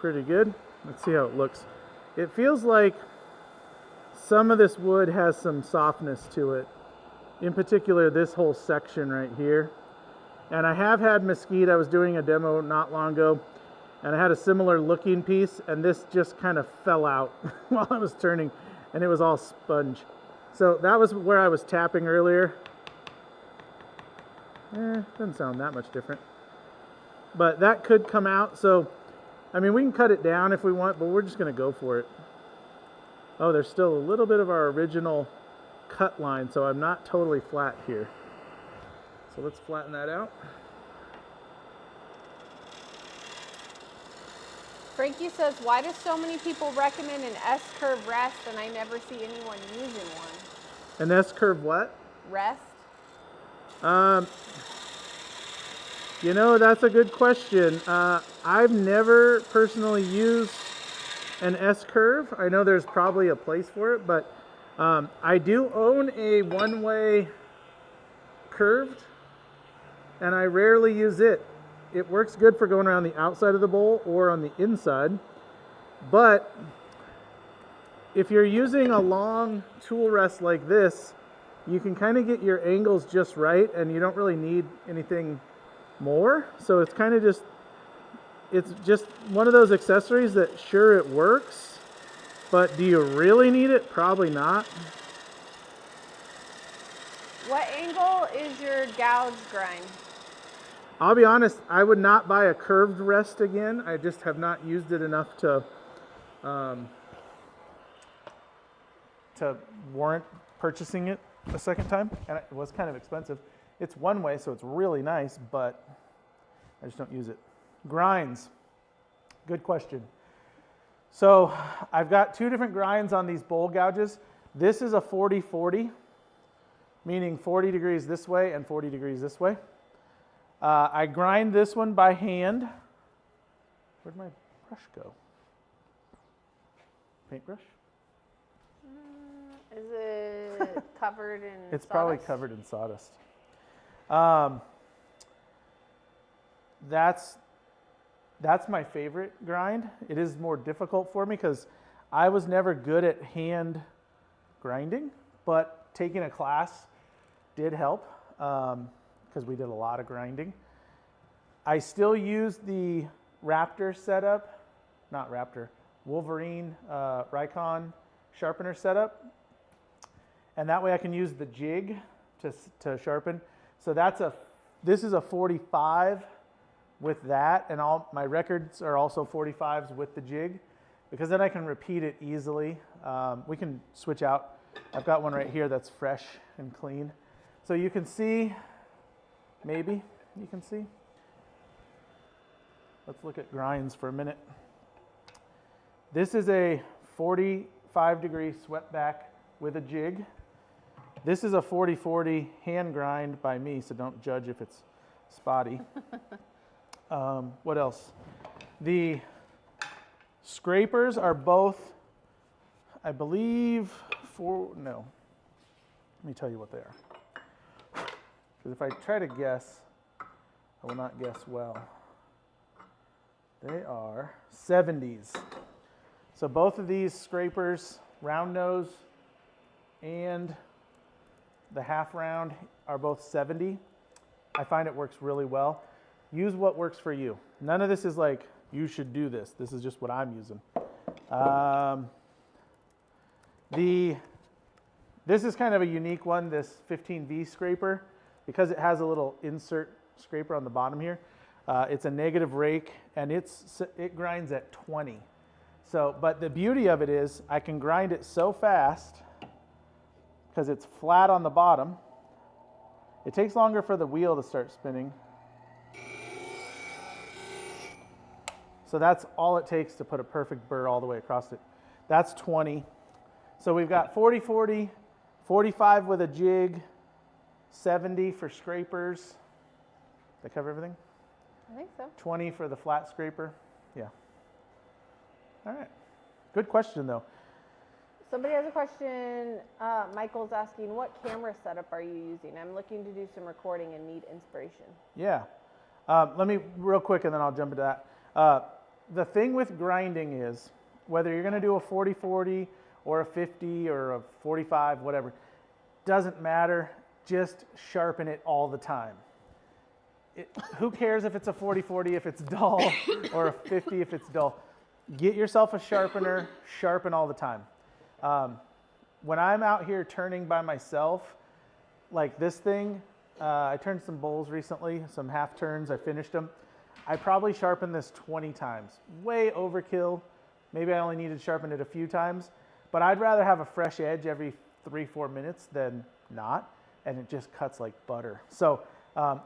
Pretty good. Let's see how it looks. It feels like some of this wood has some softness to it. In particular, this whole section right here. And I have had mesquite. I was doing a demo not long ago, and I had a similar looking piece, and this just kind of fell out while I was turning, and it was all sponge. So that was where I was tapping earlier. Doesn't sound that much different. But that could come out. So, I mean, we can cut it down if we want, but we're just going to go for it. Oh, there's still a little bit of our original cut line, so I'm not totally flat here. So let's flatten that out. Frankie says, why do so many people recommend an S-curve rest and I never see anyone using one? An S-curve what? Rest? You know, that's a good question. I've never personally used an S-curve. I know there's probably a place for it, but I do own a one-way curved, and I rarely use it. It works good for going around the outside of the bowl or on the inside, but if you're using a long tool rest like this, you can kind of get your angles just right, and you don't really need anything more. So it's kind of just, it's just one of those accessories that sure it works, but do you really need it? Probably not. What angle is your gouge grind? I'll be honest, I would not buy a curved rest again. I just have not used it enough to warrant purchasing it a second time, and it was kind of expensive. It's one way, so it's really nice, but I just don't use it. Grinds, good question. So I've got two different grinds on these bowl gouges. This is a 40-40, meaning 40 degrees this way and 40 degrees this way. I grind this one by hand. Where'd my brush go? Paintbrush? Is it covered in It's sawdust? probably covered in sawdust. That's my favorite grind. It is more difficult for me because I was never good at hand grinding, but taking a class did help because we did a lot of grinding. I still use the Raptor setup, not Raptor, Wolverine Rikon sharpener setup, and that way I can use the jig to sharpen. So this is a 45 with that, and all my records are also 45s with the jig, because then I can repeat it easily. We can switch out. I've got one right here that's fresh and clean. So you can see, maybe you can see. Let's look at grinds for a minute. This is a 45-degree swept back with a jig. This is a 40-40 hand grind by me, so don't judge if it's spotty. What else? The scrapers are both, I believe, let me tell you what they are. Because if I try to guess, I will not guess well. They are 70s. So both of these scrapers, round nose and the half round, are both 70. I find it works really well. Use what works for you. None of this is like, you should do this. This is just what I'm using. This is kind of a unique one, this 15V scraper, because it has a little insert scraper on the bottom here. It's a negative rake, and it grinds at 20. So, but the beauty of it is I can grind it so fast because it's flat on the bottom. It takes longer for the wheel to start spinning. So that's all it takes to put a perfect burr all the way across it. That's 20. So we've got 40, 40, 45 with a jig, 70 for scrapers. Did I cover everything? I think so. 20 for the flat scraper. Yeah. All right. Good question, though. Somebody has a question. Michael's asking, what camera setup are you using? I'm looking to do some recording and need inspiration. Yeah. Let me, real quick, and then I'll jump into that. The thing with grinding is, whether you're going to do a 40-40 or a 50 or a 45, whatever, doesn't matter. Just sharpen it all the time. Who cares if it's a 40-40 if it's dull or a 50 if it's dull? Get yourself a sharpener, sharpen all the time. When I'm out here turning by myself, like this thing, I turned some bowls recently, some half turns, I finished them. I probably sharpened this 20 times. Way overkill. Maybe I only needed to sharpen it a few times, but I'd rather have a fresh edge every 3-4 minutes than not, and it just cuts like butter. So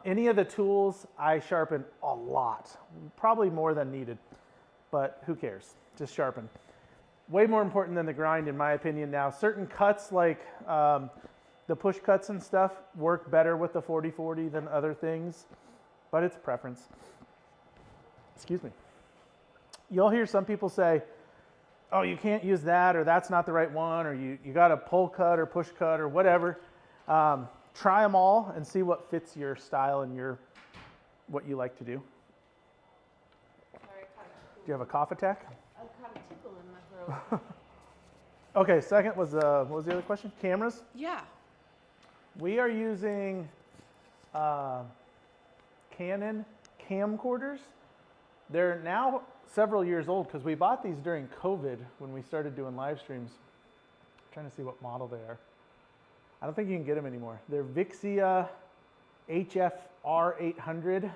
any of the tools I sharpen a lot, probably more than needed, but who cares? Just sharpen. Way more important than the grind, in my opinion now. Certain cuts like the push cuts and stuff work better with the 40-40 than other things, but it's preference. Excuse me. You'll hear some people say, oh, you can't use that, or that's not the right one, or you got a pull cut or push cut or whatever. Try them all and see what fits your style and what you like to do. Sorry, Do you have a cough attack? I caught a tickle in my throat. Okay, second was, what was the other question? Cameras? Yeah. We are using Canon camcorders. They're now several years old because we bought these during COVID when we started doing live streams. I'm trying to see what model they are. I don't think you can get them anymore. They're Vixia HFR 800.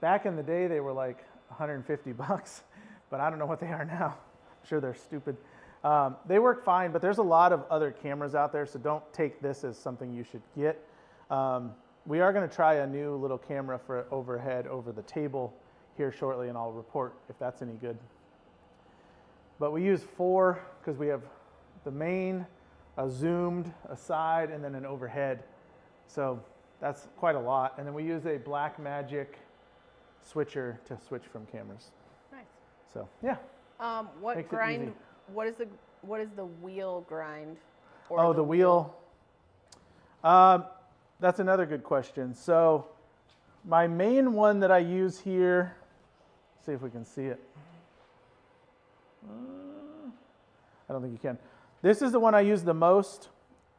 Back in the day, they were like $150, but I don't know what they are now. I'm sure they're stupid. They work fine, but there's a lot of other cameras out there, so don't take this as something you should get. We are going to try a new little camera for overhead over the table here shortly, and I'll report if that's any good. But we use 4 because we have the main, a zoomed, a side, and then an overhead. So that's quite a lot. And then we use a Blackmagic switcher to switch from cameras. Nice. So yeah. What Makes it grind? easy. What is the wheel grind? Oh, the wheel. That's another good question. So my main one that I use here, see if we can see it. I don't think you can. This is the one I use the most.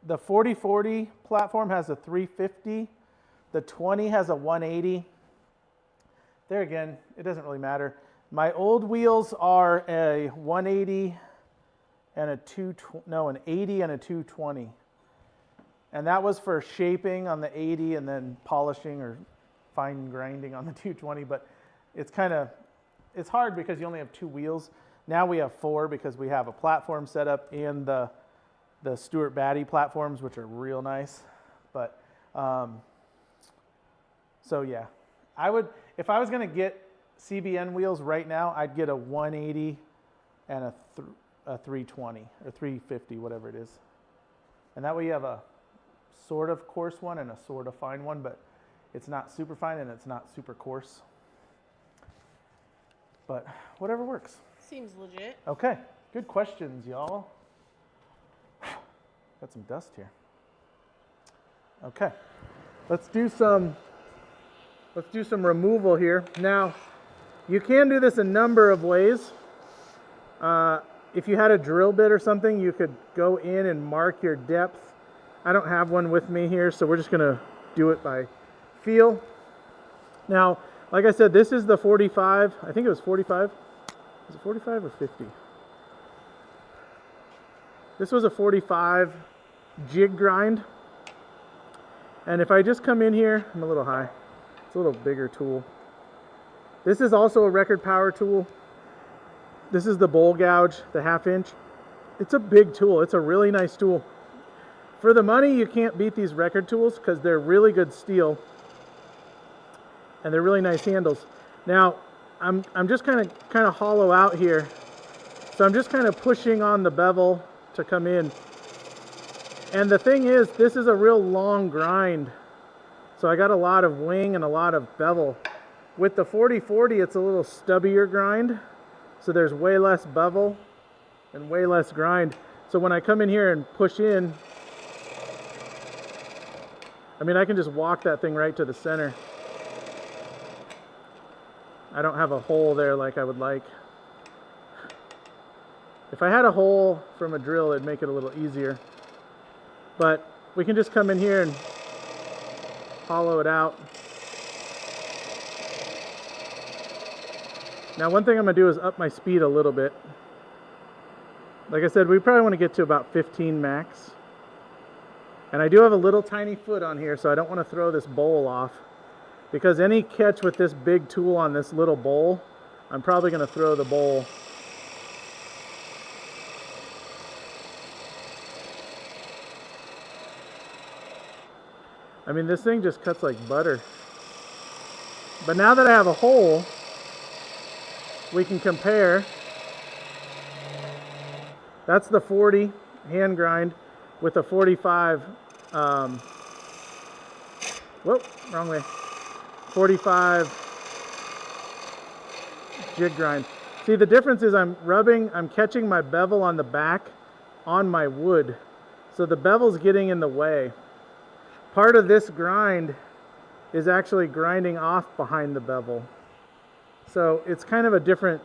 The 40-40 platform has a 350. The 20 has a 180. There again, it doesn't really matter. My old wheels are a 180 and an 80 and a 220. And that was for shaping on the 80 and then polishing or fine grinding on the 220. But it's hard because you only have 2 wheels. Now we have 4 because we have a platform set up and the Stuart Batty platforms, which are real nice. But so yeah, if I was going to get CBN wheels right now, I'd get a 180 and a 320 or 350, whatever it is. And that way you have a sort of coarse one and a sort of fine one, but it's not super fine and it's not super coarse. But whatever works. Seems legit. Okay, good questions, y'all. Got some dust here. Okay, let's do some removal here. Now, you can do this a number of ways. If you had a drill bit or something, you could go in and mark your depth. I don't have one with me here, so we're just going to do it by feel. Now, like I said, this is the 45. I think it was 45. Was it 45 or 50? This was a 45 jig grind. And if I just come in here, I'm a little high. It's a little bigger tool. This is also a record power tool. This is the bowl gouge, the 1/2 inch. It's a big tool. It's a really nice tool. For the money, you can't beat these record tools because they're really good steel and they're really nice handles. Now, I'm just kind of hollow out here, so I'm just kind of pushing on the bevel to come in. And the thing is, this is a real long grind, so I got a lot of wing and a lot of bevel. With the 40/40, it's a little stubbier grind, so there's way less bevel and way less grind. So when I come in here and push in, I mean, I can just walk that thing right to the center. I don't have a hole there like I would like. If I had a hole from a drill, it'd make it a little easier. But we can just come in here and hollow it out. Now, one thing I'm going to do is up my speed a little bit. Like I said, we probably want to get to about 15 max. And I do have a little tiny foot on here, so I don't want to throw this bowl off. Because any catch with this big tool on this little bowl, I'm probably going to throw the bowl. I mean, this thing just cuts like butter. But now that I have a hole, we can compare. That's the 40 hand grind with a 45, whoop, wrong way. 45 jig grind. See, the difference is I'm catching my bevel on the back on my wood. So the bevel's getting in the way. Part of this grind is actually grinding off behind the bevel. So it's kind of a different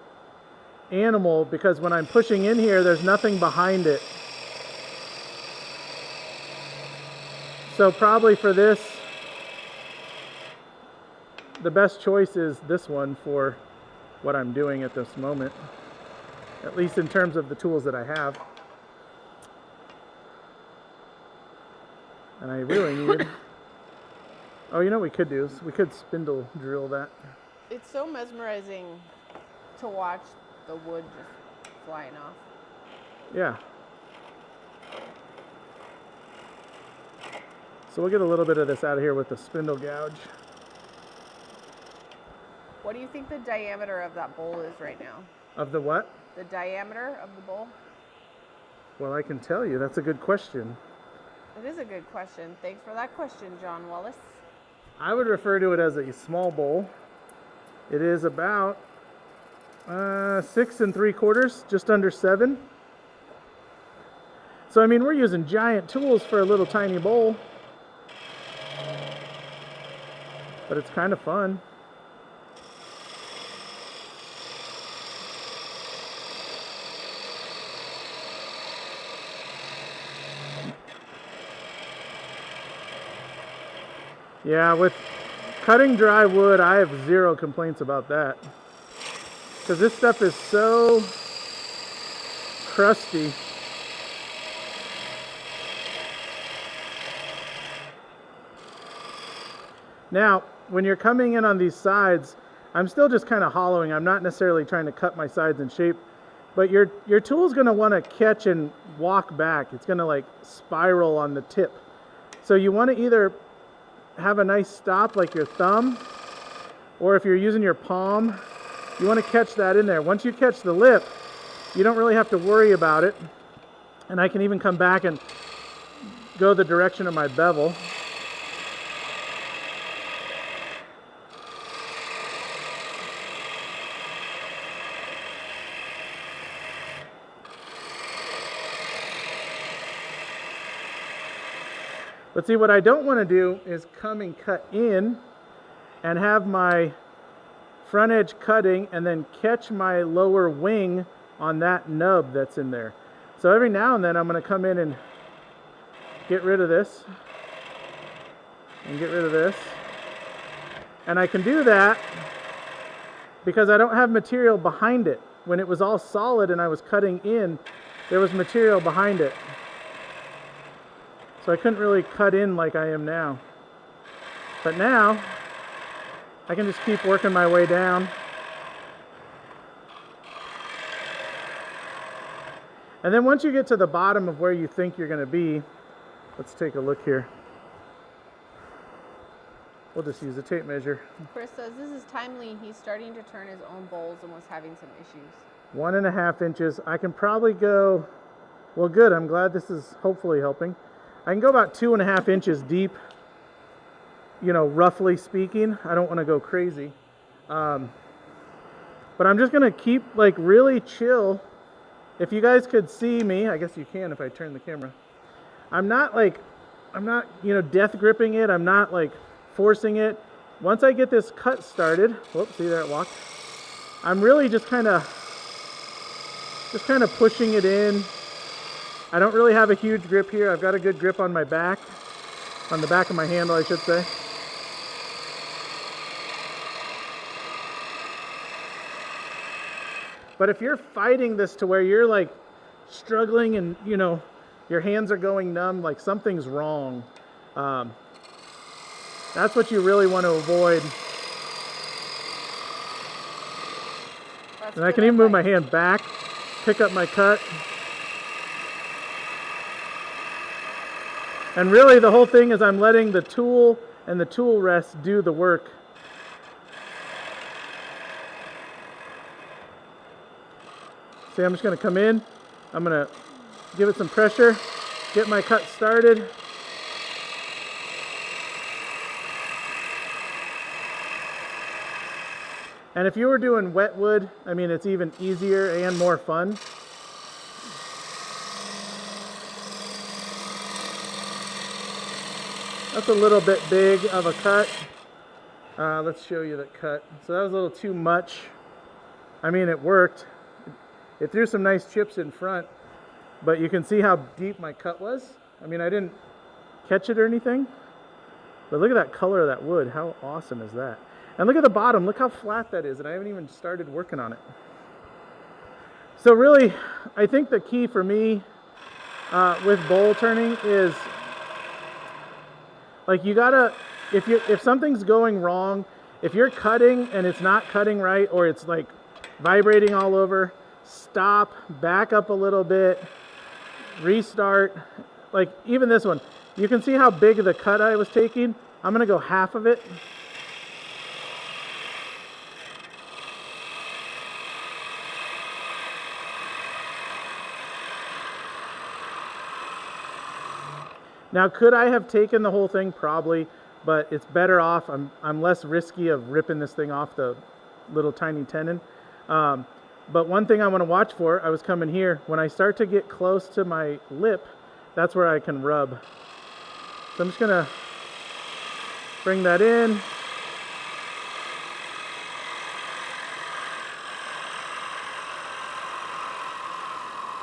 animal because when I'm pushing in here, there's nothing behind it. So probably for this, the best choice is this one for what I'm doing at this moment, at least in terms of the tools that I have. And I really need, oh, you know what we could do is we could spindle drill that. It's so mesmerizing to watch the wood just flying off. Yeah. So we'll get a little bit of this out of here with the spindle gouge. What do you think the diameter of that bowl is right now? Of the what? The diameter of the bowl? Well, I can tell you. That's a good question. It is a good question. Thanks for that question, John Wallace. I would refer to it as a small bowl. It is about 6 3/4, just under 7. So, I mean, we're using giant tools for a little tiny bowl. But it's kind of fun. Yeah, with cutting dry wood, I have zero complaints about that. Because this stuff is so crusty. Now, when you're coming in on these sides, I'm still just kind of hollowing. I'm not necessarily trying to cut my sides in shape. But your tool's going to want to catch and walk back. It's going to like spiral on the tip. So you want to either have a nice stop like your thumb, or if you're using your palm, you want to catch that in there. Once you catch the lip, you don't really have to worry about it. And I can even come back and go the direction of my bevel. But see, what I don't want to do is come and cut in and have my front edge cutting and then catch my lower wing on that nub that's in there. So every now and then I'm going to come in and get rid of this and get rid of this. And I can do that because I don't have material behind it. When it was all solid and I was cutting in, there was material behind it. So I couldn't really cut in like I am now. But now, I can just keep working my way down. And then once you get to the bottom of where you think you're going to be, let's take a look here. We'll just use a tape measure. Chris says this is timely. He's starting to turn his own bowls and was having some issues. 1.5 inches. I can probably go, well, good. I'm glad this is hopefully helping. I can go about 2.5 inches deep, you know, roughly speaking. I don't want to go crazy. But I'm just going to keep like really chill. If you guys could see me, I guess you can if I turn the camera. I'm not, you know, death gripping it. I'm not like forcing it. Once I get this cut started, whoops, see there it walked. I'm really just kind of pushing it in. I don't really have a huge grip here. I've got a good grip on my back, on the back of my handle, I should say. But if you're fighting this to where you're like struggling and, you know, your hands are going numb, like something's wrong. That's what you really want to avoid. And I can even move my hand back, pick up my cut. And really the whole thing is I'm letting the tool and the tool rest do the work. See, I'm just going to come in, I'm going to give it some pressure, get my cut started. And if you were doing wet wood, I mean, it's even easier and more fun. That's a little bit big of a cut. Let's show you the cut. So that was a little too much. I mean, it worked. It threw some nice chips in front, but you can see how deep my cut was. I mean, I didn't catch it or anything, but look at that color of that wood. How awesome is that? And look at the bottom. Look how flat that is, and I haven't even started working on it. So really, I think the key for me with bowl turning is, like, you gotta, if something's going wrong, if you're cutting and it's not cutting right, or it's like vibrating all over, stop, back up a little bit, restart. Like even this one, you can see how big of the cut I was taking. I'm gonna go half of it. Now, could I have taken the whole thing? Probably, but it's better off. I'm less risky of ripping this thing off the little tiny tenon. But one thing I want to watch for, I was coming here, when I start to get close to my lip, that's where I can rub. So I'm just going to bring that in.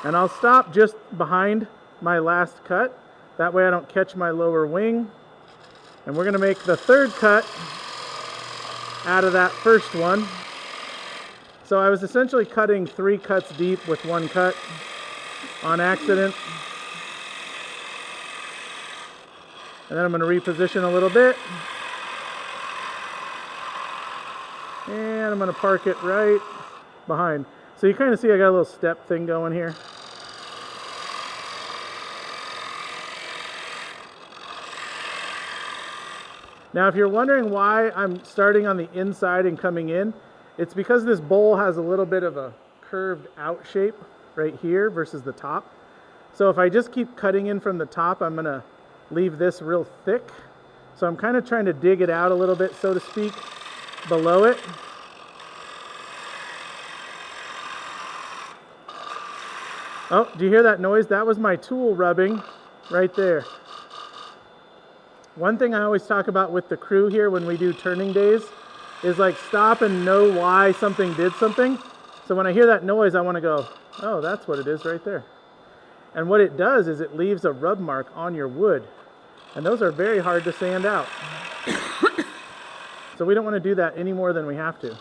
And I'll stop just behind my last cut. That way I don't catch my lower wing. And we're going to make the third cut out of that first one. So I was essentially cutting 3 cuts deep with 1 cut on accident. And then I'm going to reposition a little bit. And I'm going to park it right behind. So you kind of see I got a little step thing going here. Now, if you're wondering why I'm starting on the inside and coming in, it's because this bowl has a little bit of a curved out shape right here versus the top. So if I just keep cutting in from the top, I'm going to leave this real thick. So I'm kind of trying to dig it out a little bit, so to speak, below it. Oh, do you hear that noise? That was my tool rubbing right there. One thing I always talk about with the crew here when we do turning days is like stop and know why something did something. So when I hear that noise, I want to go, oh, that's what it is right there. And what it does is it leaves a rub mark on your wood. And those are very hard to sand out. So we don't want to do that any more than we have to.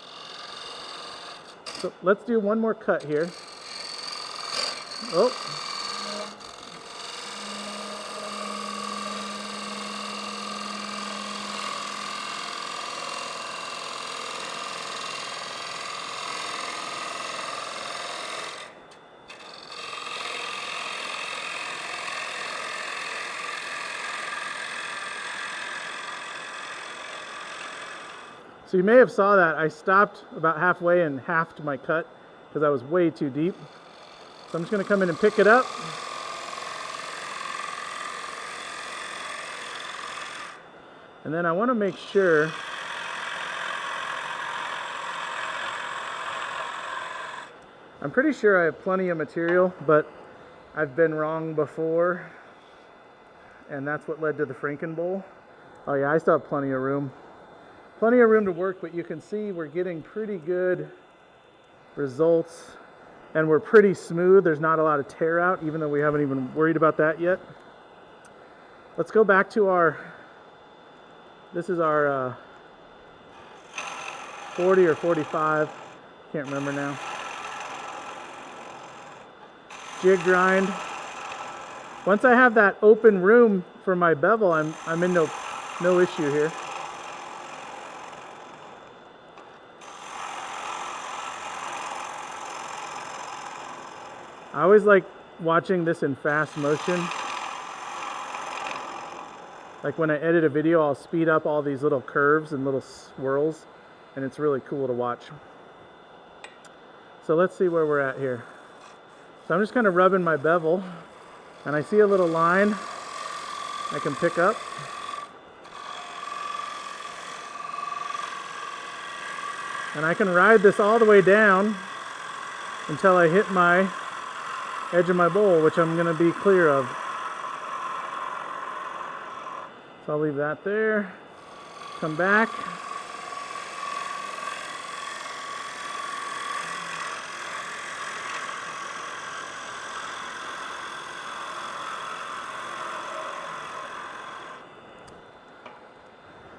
So let's do one more cut here. Oh. So you may have saw that I stopped about halfway and halved my cut because I was way too deep. So I'm just going to come in and pick it up. And then I want to make sure I'm pretty sure I have plenty of material, but I've been wrong before. And that's what led to the Franken bowl. Oh yeah, I still have plenty of room. Plenty of room to work, but you can see we're getting pretty good results and we're pretty smooth. There's not a lot of tear out, even though we haven't even worried about that yet. Let's go back to our, this is our 40 or 45, can't remember now. Jig grind. Once I have that open room for my bevel, I'm in no issue here. I always like watching this in fast motion. Like when I edit a video, I'll speed up all these little curves and little swirls, and it's really cool to watch. So let's see where we're at here. So I'm just kind of rubbing my bevel, and I see a little line I can pick up. And I can ride this all the way down until I hit my edge of my bowl, which I'm going to be clear of. So I'll leave that there. Come back.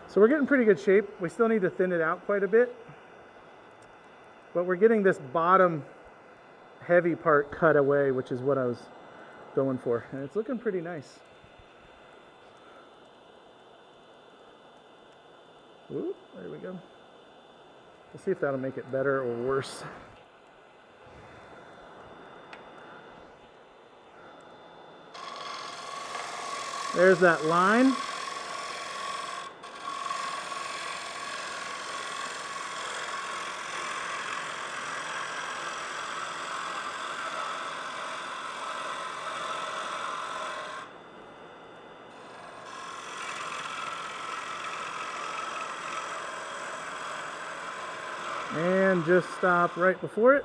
So we're getting pretty good shape. We still need to thin it out quite a bit, but we're getting this bottom heavy part cut away, which is what I was going for, and it's looking pretty nice. Ooh, there we go. Let's see if that'll make it better or worse. There's that line. And just stop right before it.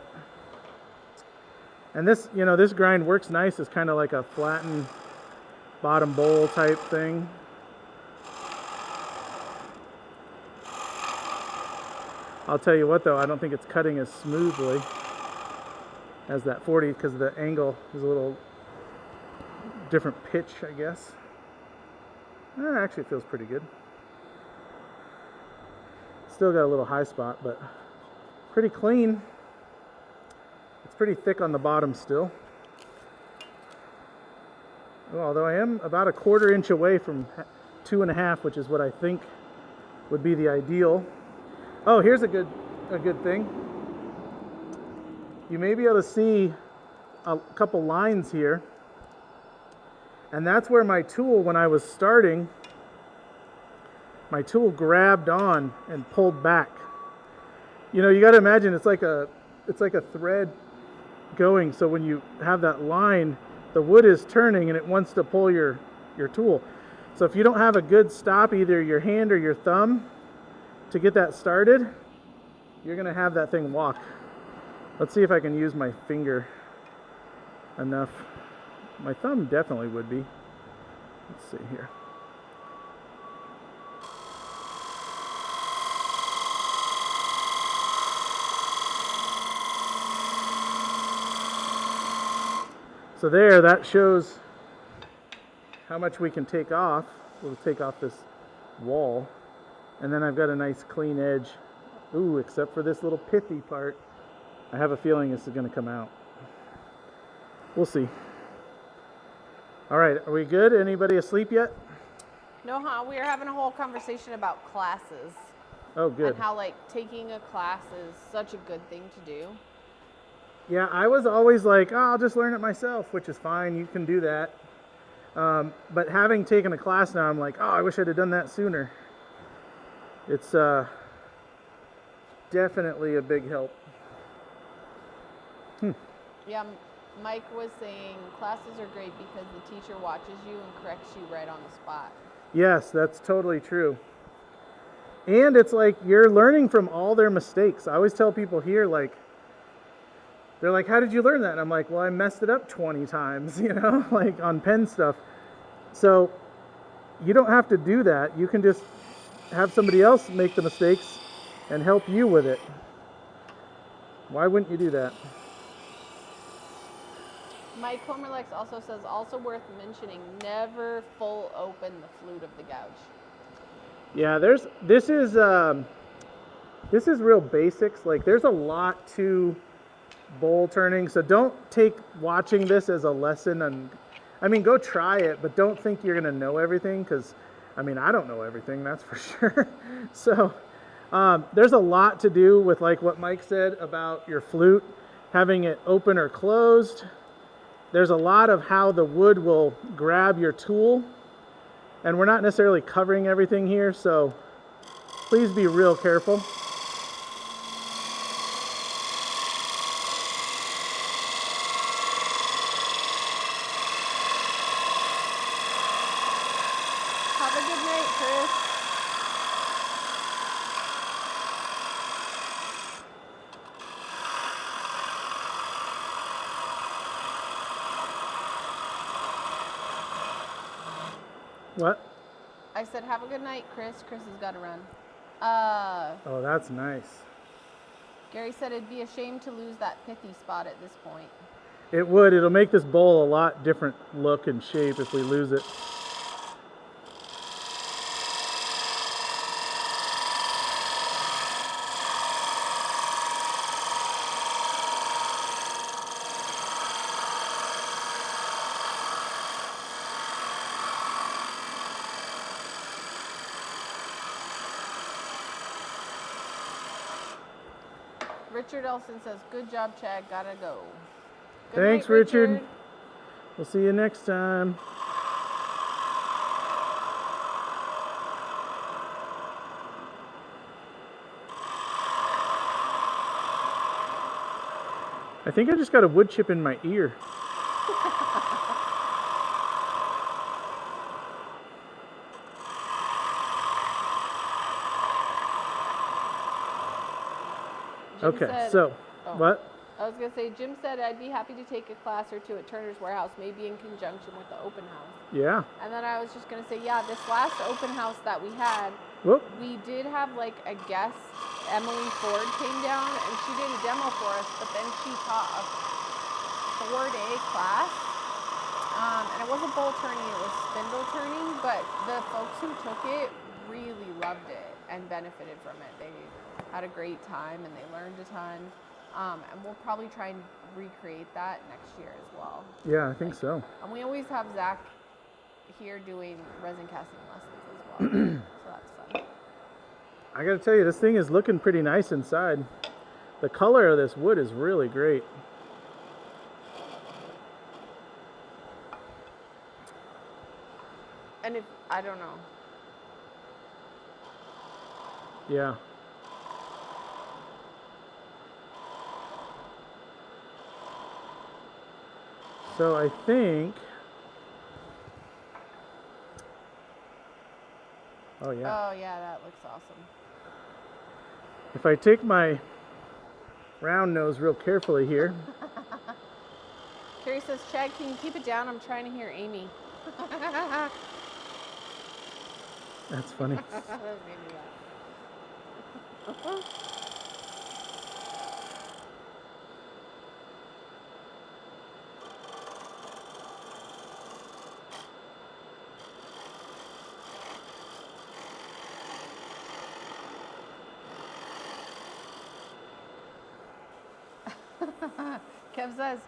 And this, you know, this grind works nice as kind of like a flattened bottom bowl type thing. I'll tell you what though, I don't think it's cutting as smoothly as that 40 because the angle is a little different pitch, I guess. Actually it feels pretty good. Still got a little high spot, but pretty clean. It's pretty thick on the bottom still. Well, although I am about a 1/4 inch away from 2.5, which is what I think would be the ideal. Oh, here's a good thing. You may be able to see a couple lines here. And that's where my tool, when I was starting, my tool grabbed on and pulled back. You know, you got to imagine it's like a thread going. So when you have that line, the wood is turning and it wants to pull your tool. So if you don't have a good stop, either your hand or your thumb, to get that started, you're going to have that thing walk. Let's see if I can use my finger enough. My thumb definitely would be. Let's see here. So there, that shows how much we can take off. We'll take off this wall. And then I've got a nice clean edge. Ooh, except for this little pithy part. I have a feeling this is going to come out. We'll see. All right, are we good? Anybody asleep yet? No, we were having a whole conversation about classes. Oh, good. And how like taking a class is such a good thing to do. Yeah, I was always like, oh, I'll just learn it myself, which is fine. You can do that. But having taken a class now, I'm like, oh, I wish I'd have done that sooner. It's definitely a big help. Yeah, Mike was saying classes are great because the teacher watches you and corrects you right on the spot. Yes, that's totally true. And it's like you're learning from all their mistakes. I always tell people here, like, they're like, how did you learn that? And I'm like, well, I messed it up 20 times, you know, like on pen stuff. So you don't have to do that. You can just have somebody else make the mistakes and help you with it. Why wouldn't you do that? Mike Homerlex also says, also worth mentioning, never full open the flute of the gouge. Yeah, this is real basics. Like there's a lot to bowl turning, so don't take watching this as a lesson. And I mean, go try it, but don't think you're gonna know everything, because I mean, I don't know everything, that's for sure. So there's a lot to do with like what Mike said about your flute, having it open or closed. There's a lot of how the wood will grab your tool, and we're not necessarily covering everything here, so please be real careful. Have a good night, Chris. What? I said, have a good night, Chris. Chris has got to run. Oh, that's nice. Gary said it'd be a shame to lose that pithy spot at this point. It would. It'll make this bowl a lot different look and shape if we lose it. Richard Elson says, good job, Chad. Gotta go. Good Thanks, night, Richard. We'll see you next time. I think I just got a wood chip in my ear. Jim Okay, said- so, what? I was going to say, Jim said I'd be happy to take a class or two at Turner's Warehouse, maybe in conjunction with the open house. Yeah. And then I was just going to say, yeah, this last open house that we had, Whoop. we did have like a guest. Emily Ford came down and she did a demo for us, but then she taught a 4-day class. And it wasn't bowl turning, it was spindle turning, but the folks who took it really loved it and benefited from it. They had a great time and they learned a ton. And we'll probably try and recreate that next year as well. Yeah, I think so. And we always have Zach here doing resin casting lessons as well. So that's fun. I gotta tell you, this thing is looking pretty nice inside. The color of this wood is really great. And if, I don't know. Yeah. So I think, oh yeah. Oh yeah, that looks awesome. If I take my round nose real carefully here. Carrie says, Chad, can you keep it down? I'm trying to hear Amy. That's funny. That made me laugh. Kev says,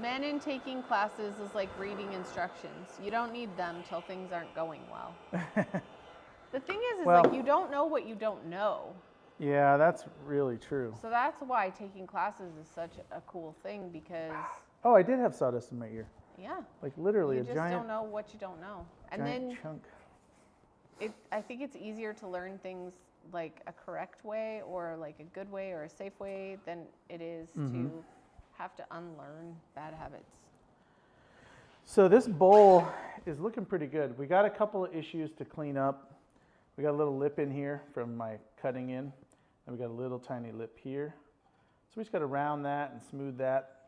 men in taking classes is like reading instructions. You don't need them till things aren't going well. The thing is Well, like you don't know what you don't know. Yeah, that's really true. So that's why taking classes is such a cool thing because, Oh, I did have sawdust in my ear. yeah, Like literally you a just giant, don't know what you don't know. And giant then chunk. I think it's easier to learn things like a correct way or like a good way or a safe way than it is to have to unlearn bad habits. So this bowl is looking pretty good. We got a couple of issues to clean up. We got a little lip in here from my cutting in, and we got a little tiny lip here. So we just got to round that and smooth that.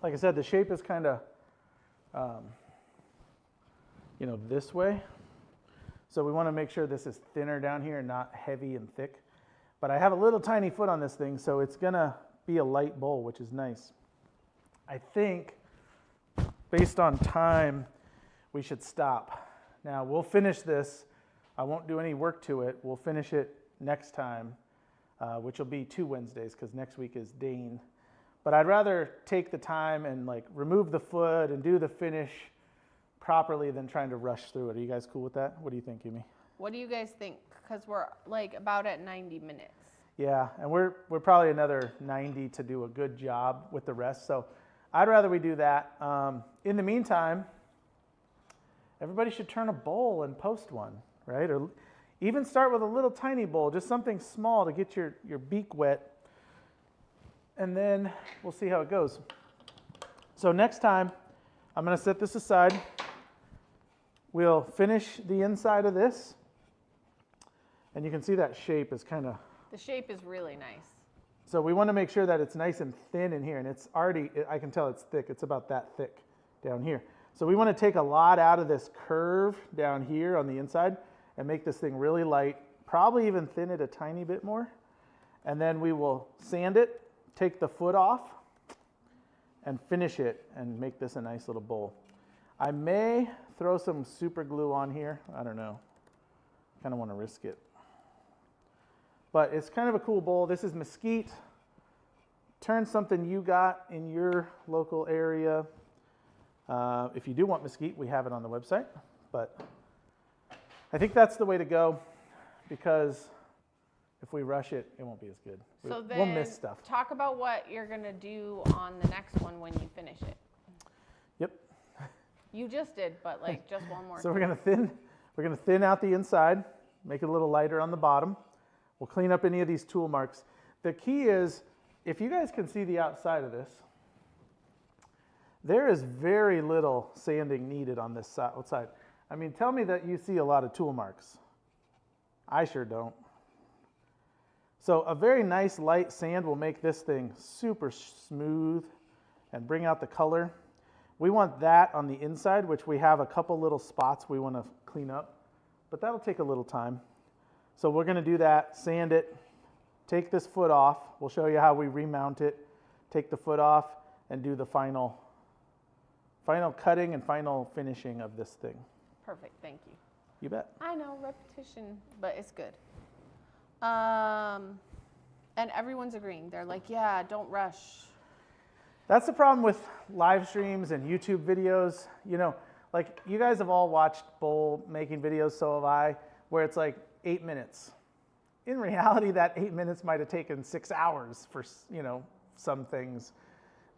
Like I said, the shape is kind of, this way. So we want to make sure this is thinner down here and not heavy and thick. But I have a little tiny foot on this thing, so it's going to be a light bowl, which is nice. I think, based on time, we should stop. Now, we'll finish this. I won't do any work to it. We'll finish it next time, which will be 2 Wednesdays, because next week is Dane. But I'd rather take the time and like remove the foot and do the finish properly than trying to rush through it. Are you guys cool with that? What do you think, Yumi? What do you guys think? Because we're like about at 90 minutes. Yeah, and we're probably another 90 to do a good job with the rest. So I'd rather we do that. In the meantime, everybody should turn a bowl and post one, right? Or even start with a little tiny bowl, just something small to get your beak wet. And then we'll see how it goes. So next time, I'm going to set this aside. We'll finish the inside of this. And you can see that shape is kind of... The shape is really nice. So we want to make sure that it's nice and thin in here. And it's already, I can tell it's thick. It's about that thick down here. So we want to take a lot out of this curve down here on the inside and make this thing really light. Probably even thin it a tiny bit more. And then we will sand it, take the foot off, and finish it and make this a nice little bowl. I may throw some super glue on here. I don't know. Kind of want to risk it. But it's kind of a cool bowl. This is mesquite. Turn something you got in your local area. If you do want mesquite, we have it on the website. But I think that's the way to go because if we rush it, it won't be as good. So then we'll miss stuff. Talk about what you're going to do on the next one when you finish it. Yep. You just did, but like just one more. So we're going to thin out the inside, make it a little lighter on the bottom. We'll clean up any of these tool marks. The key is, if you guys can see the outside of this, there is very little sanding needed on this outside. I mean, tell me that you see a lot of tool marks. I sure don't. So a very nice light sand will make this thing super smooth and bring out the color. We want that on the inside, which we have a couple little spots we want to clean up, but that'll take a little time. So we're going to do that, sand it, take this foot off. We'll show you how we remount it, take the foot off, and do the final cutting and final finishing of this thing. Perfect, thank you. You bet. I know, repetition, but it's good. And everyone's agreeing. They're like, yeah, don't rush. That's the problem with live streams and YouTube videos. You know, like you guys have all watched bowl making videos, so have I, where it's like 8 minutes. In reality, that 8 minutes might have taken 6 hours for, some things,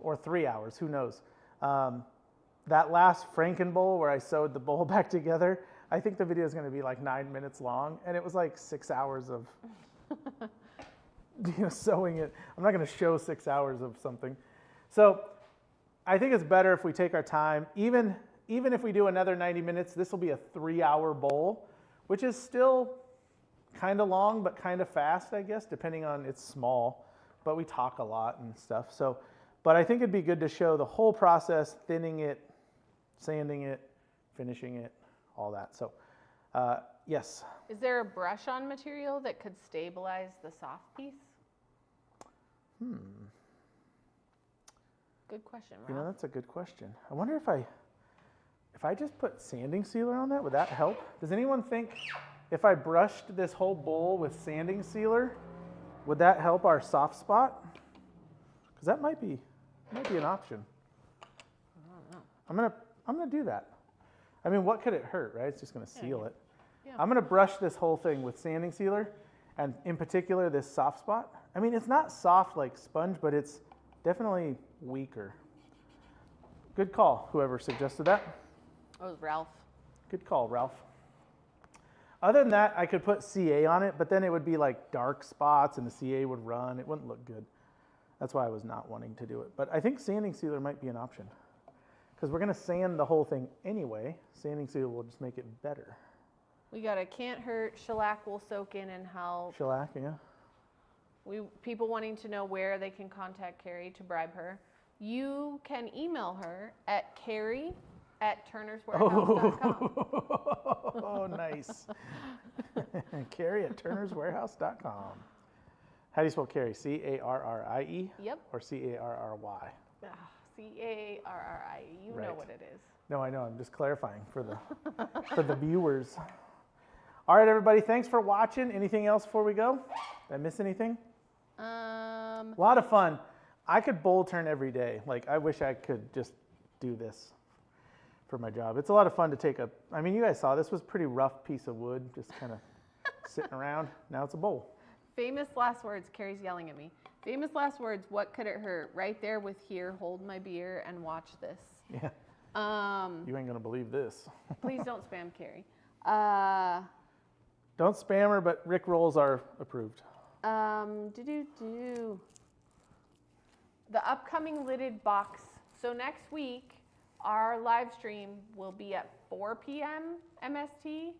or 3 hours, who knows. That last Franken bowl where I sewed the bowl back together, I think the video is going to be like 9 minutes long, and it was like 6 hours of sewing it. I'm not going to show 6 hours of something. So I think it's better if we take our time. Even if we do another 90 minutes, this will be a 3-hour bowl, which is still kind of long, but kind of fast, I guess, depending on it's small, but we talk a lot and stuff. So, but I think it'd be good to show the whole process, thinning it, sanding it, finishing it, all that. So, yes. Is there a brush-on material that could stabilize the soft piece? Good question, Rob. That's a good question. I wonder if I just put sanding sealer on that, would that help? Does anyone think if I brushed this whole bowl with sanding sealer, would that help our soft spot? Because that might be an option. I'm gonna do that. I mean, what could it hurt, right? It's just gonna seal it. Yeah. I'm gonna brush this whole thing with sanding sealer, and in particular this soft spot. I mean, it's not soft like sponge, but it's definitely weaker. Good call, whoever suggested that. That was Ralph. Good call, Ralph. Other than that, I could put CA on it, but then it would be like dark spots and the CA would run. It wouldn't look good. That's why I was not wanting to do it. But I think sanding sealer might be an option. Because we're going to sand the whole thing anyway. Sanding sealer will just make it better. We got a can't hurt, shellac will soak in and help. Shellac, yeah. People wanting to know where they can contact Carrie to bribe her. You can email her at carrie@turnerswarehouse.com. Oh, nice. Carrie@turnerswarehouse.com. How do you spell Carrie? C-A-R-R-I-E? Yep. Or C-A-R-R-Y? C-A-R-R-I. You know Right. what it is. No, I know. I'm just clarifying for the viewers. All right, everybody. Thanks for watching. Anything else before we go? Did I miss anything? A lot of fun. I could bowl turn every day. Like, I wish I could just do this for my job. It's a lot of fun to take I mean, you guys saw this was a pretty rough piece of wood, just kind of sitting around. Now it's a bowl. Famous last words. Carrie's yelling at me. Famous last words. What could it hurt? Right there with here. Hold my beer and watch this. Yeah. You ain't gonna believe this. Please don't spam Carrie. Don't spam her, but Rick rolls are approved. The upcoming lidded box. So next week, our live stream will be at 4 p.m. MST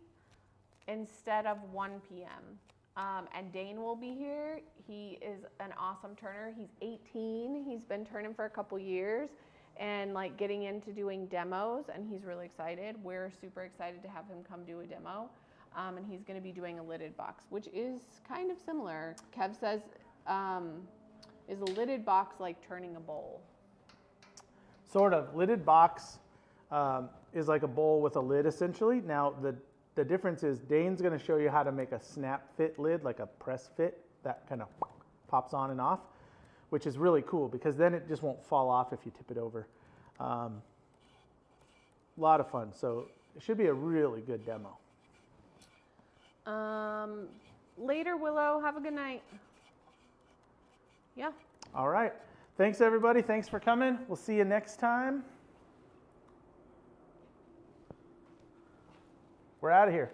instead of 1 p.m. And Dane will be here. He is an awesome turner. He's 18. He's been turning for a couple years and like getting into doing demos, and he's really excited. We're super excited to have him come do a demo. And he's going to be doing a lidded box, which is kind of similar. Kev says, is a lidded box like turning a bowl? Sort of. Lidded box is like a bowl with a lid, essentially. Now, the difference is Dane's going to show you how to make a snap fit lid, like a press fit that kind of pops on and off, which is really cool because then it just won't fall off if you tip it over. A lot of fun. So it should be a really good demo. Later, Willow. Have a good night. Yeah. All right. Thanks, everybody. Thanks for coming. We'll see you next time. We're out of here.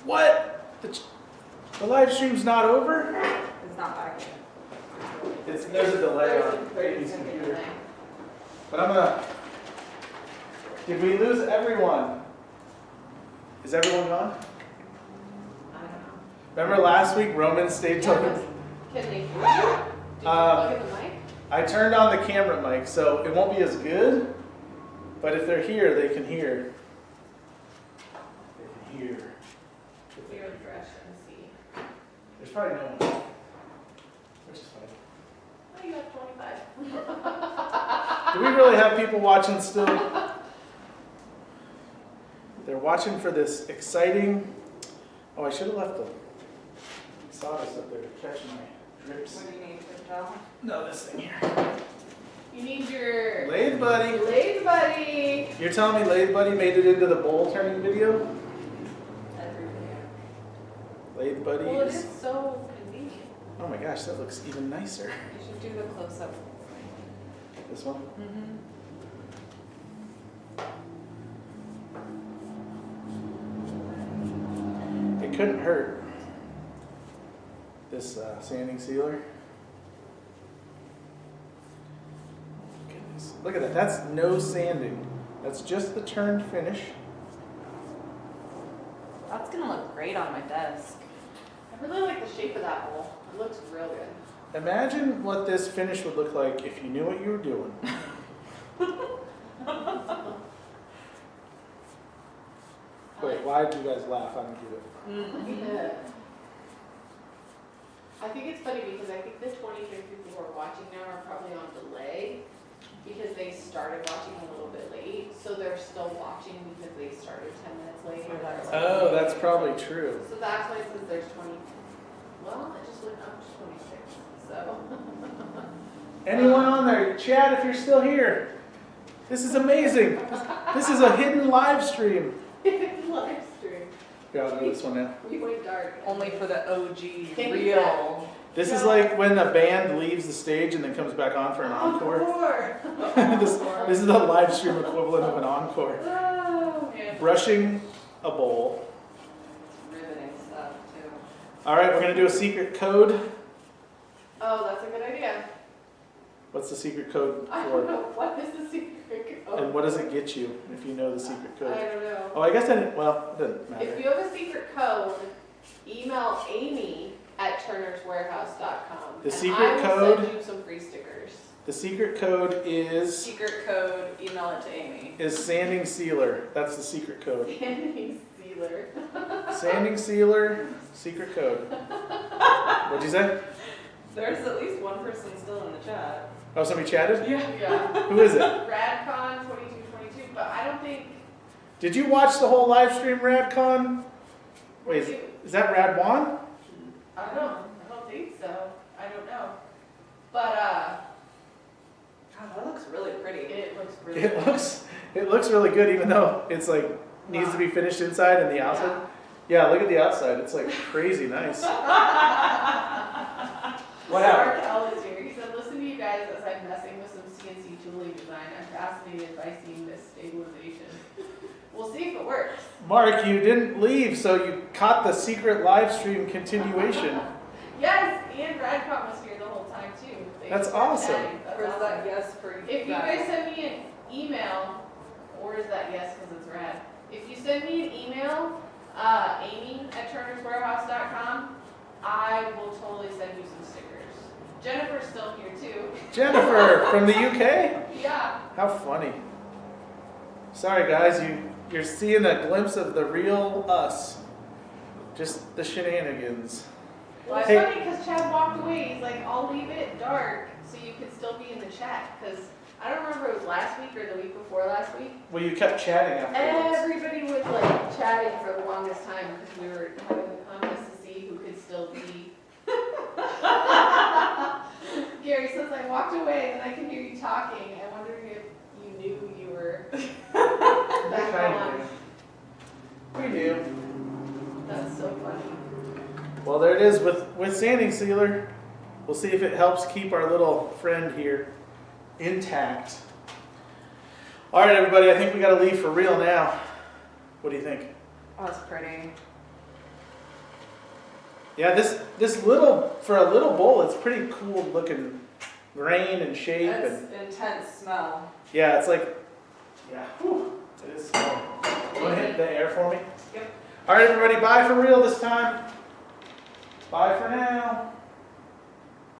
What? The live stream's not over? It's not back yet. There's a delay There's on a 30 Amy's second computer. delay. But I'm gonna. Did we lose everyone? Is everyone gone? I don't know. Remember last week Roman stayed till. Can they hear you? Did you plug in the mic? I turned on the camera mic, so it won't be as good. But if they're here, they can hear. They can hear. We refresh and see. There's probably no one, which is fine. Oh, you have 25. Do we really have people watching still? They're watching for this exciting. Oh, I should have left the sawdust up there to catch my drips. What do you need for gel? No, this thing here. You need your Lathe Buddy. Lathe Buddy. You're telling me Lathe Buddy made it into the bowl turning video? Every video. Lathe Buddy Well, it is. is so convenient. Oh my gosh, that looks even nicer. You should do the close-up. This one? Mm-hmm. It couldn't hurt. This sanding sealer. Goodness. Look at that. That's no sanding. That's just the turned finish. That's gonna look great on my desk. I really like the shape of that bowl. It looks real good. Imagine what this finish would look like if you knew what you were doing. Wait, why did you guys laugh? I don't get it. Yeah. I think it's funny because I think the 23 people who are watching now are probably on delay because they started watching a little bit late. So they're still watching because they started 10 minutes late. Or they're like- Oh, that's probably true. So that's why it says there's 20. Well, it just went up to 26. So. Anyone on there? Chad, if you're still here. This is amazing. This is a hidden live stream. Live stream. Yeah, I'll do this one now. We went dark. Only for the OG Take it real. This is like when a band leaves the stage and then comes back on for an encore. This is the live stream equivalent of an encore. Oh, man. Brushing a bowl. Riveting stuff, too. All right, we're going to do a secret code. Oh, that's a good idea. What's the secret code I don't for? know. What is the secret code? And what does it get you if you know the secret I code? don't know. Oh, I guess I didn't. Well, it doesn't matter. If you have a secret code, email Amy at turnerswarehouse.com. The and secret I will code- send you some free stickers. The secret code is Secret code, email it to Amy. sanding sealer. That's the secret code. Candy sealer. Sanding sealer, secret code. What'd you say? There's at least one person still in the chat. Oh, somebody chatted? Yeah. Yeah. Who is it? RadCon 2222, but I don't think. Did you watch the whole live stream, RadCon? Wait, is that Radwan? I don't think so. I don't know. But God, that looks really pretty. it looks really It looks really good, even though it's like needs to be finished inside and the outside. Yeah, look at the outside. It's like crazy nice. What happened? Mark L is here. He said, listen to you guys as I'm messing with some CNC tooling design. I'm fascinated by seeing this stabilization. We'll see if it works. Mark, you didn't leave, so you caught the secret live stream continuation. Yes, and Radcom was here the whole time too. They That's just kept awesome. chatting. That's Or is awesome. that yes for you? If you guys send me an email, or is that yes because it's rad? If you send me an email, Amy at turnerswarehouse.com, I will totally send you some stickers. Jennifer's still here too. Jennifer from the UK? Yeah. How funny. Sorry guys, you're seeing a glimpse of the real us. Just the shenanigans. Well, it's Hey. funny because Chad walked away. He's like, I'll leave it dark so you can still be in the chat. Because I don't remember if it was last week or the week before last week. Well, you kept chatting afterwards. Everybody was like chatting for the longest time because we were having a contest to see who could still be. Gary says, I walked away and I can hear you talking. I'm wondering if you knew you were back Kind on. of. We do. That's so funny. Well, there it is with sanding sealer. We'll see if it helps keep our little friend here intact. All right, everybody, I think we got to leave for real now. What do you think? Oh, it's pretty. Yeah, this little, for a little bowl, it's pretty cool looking grain and shape. That's And intense smell. yeah, it's like, yeah, whew, it is small. You want to hit the air for me? Yep. All right, everybody, bye for real this time. Bye for now.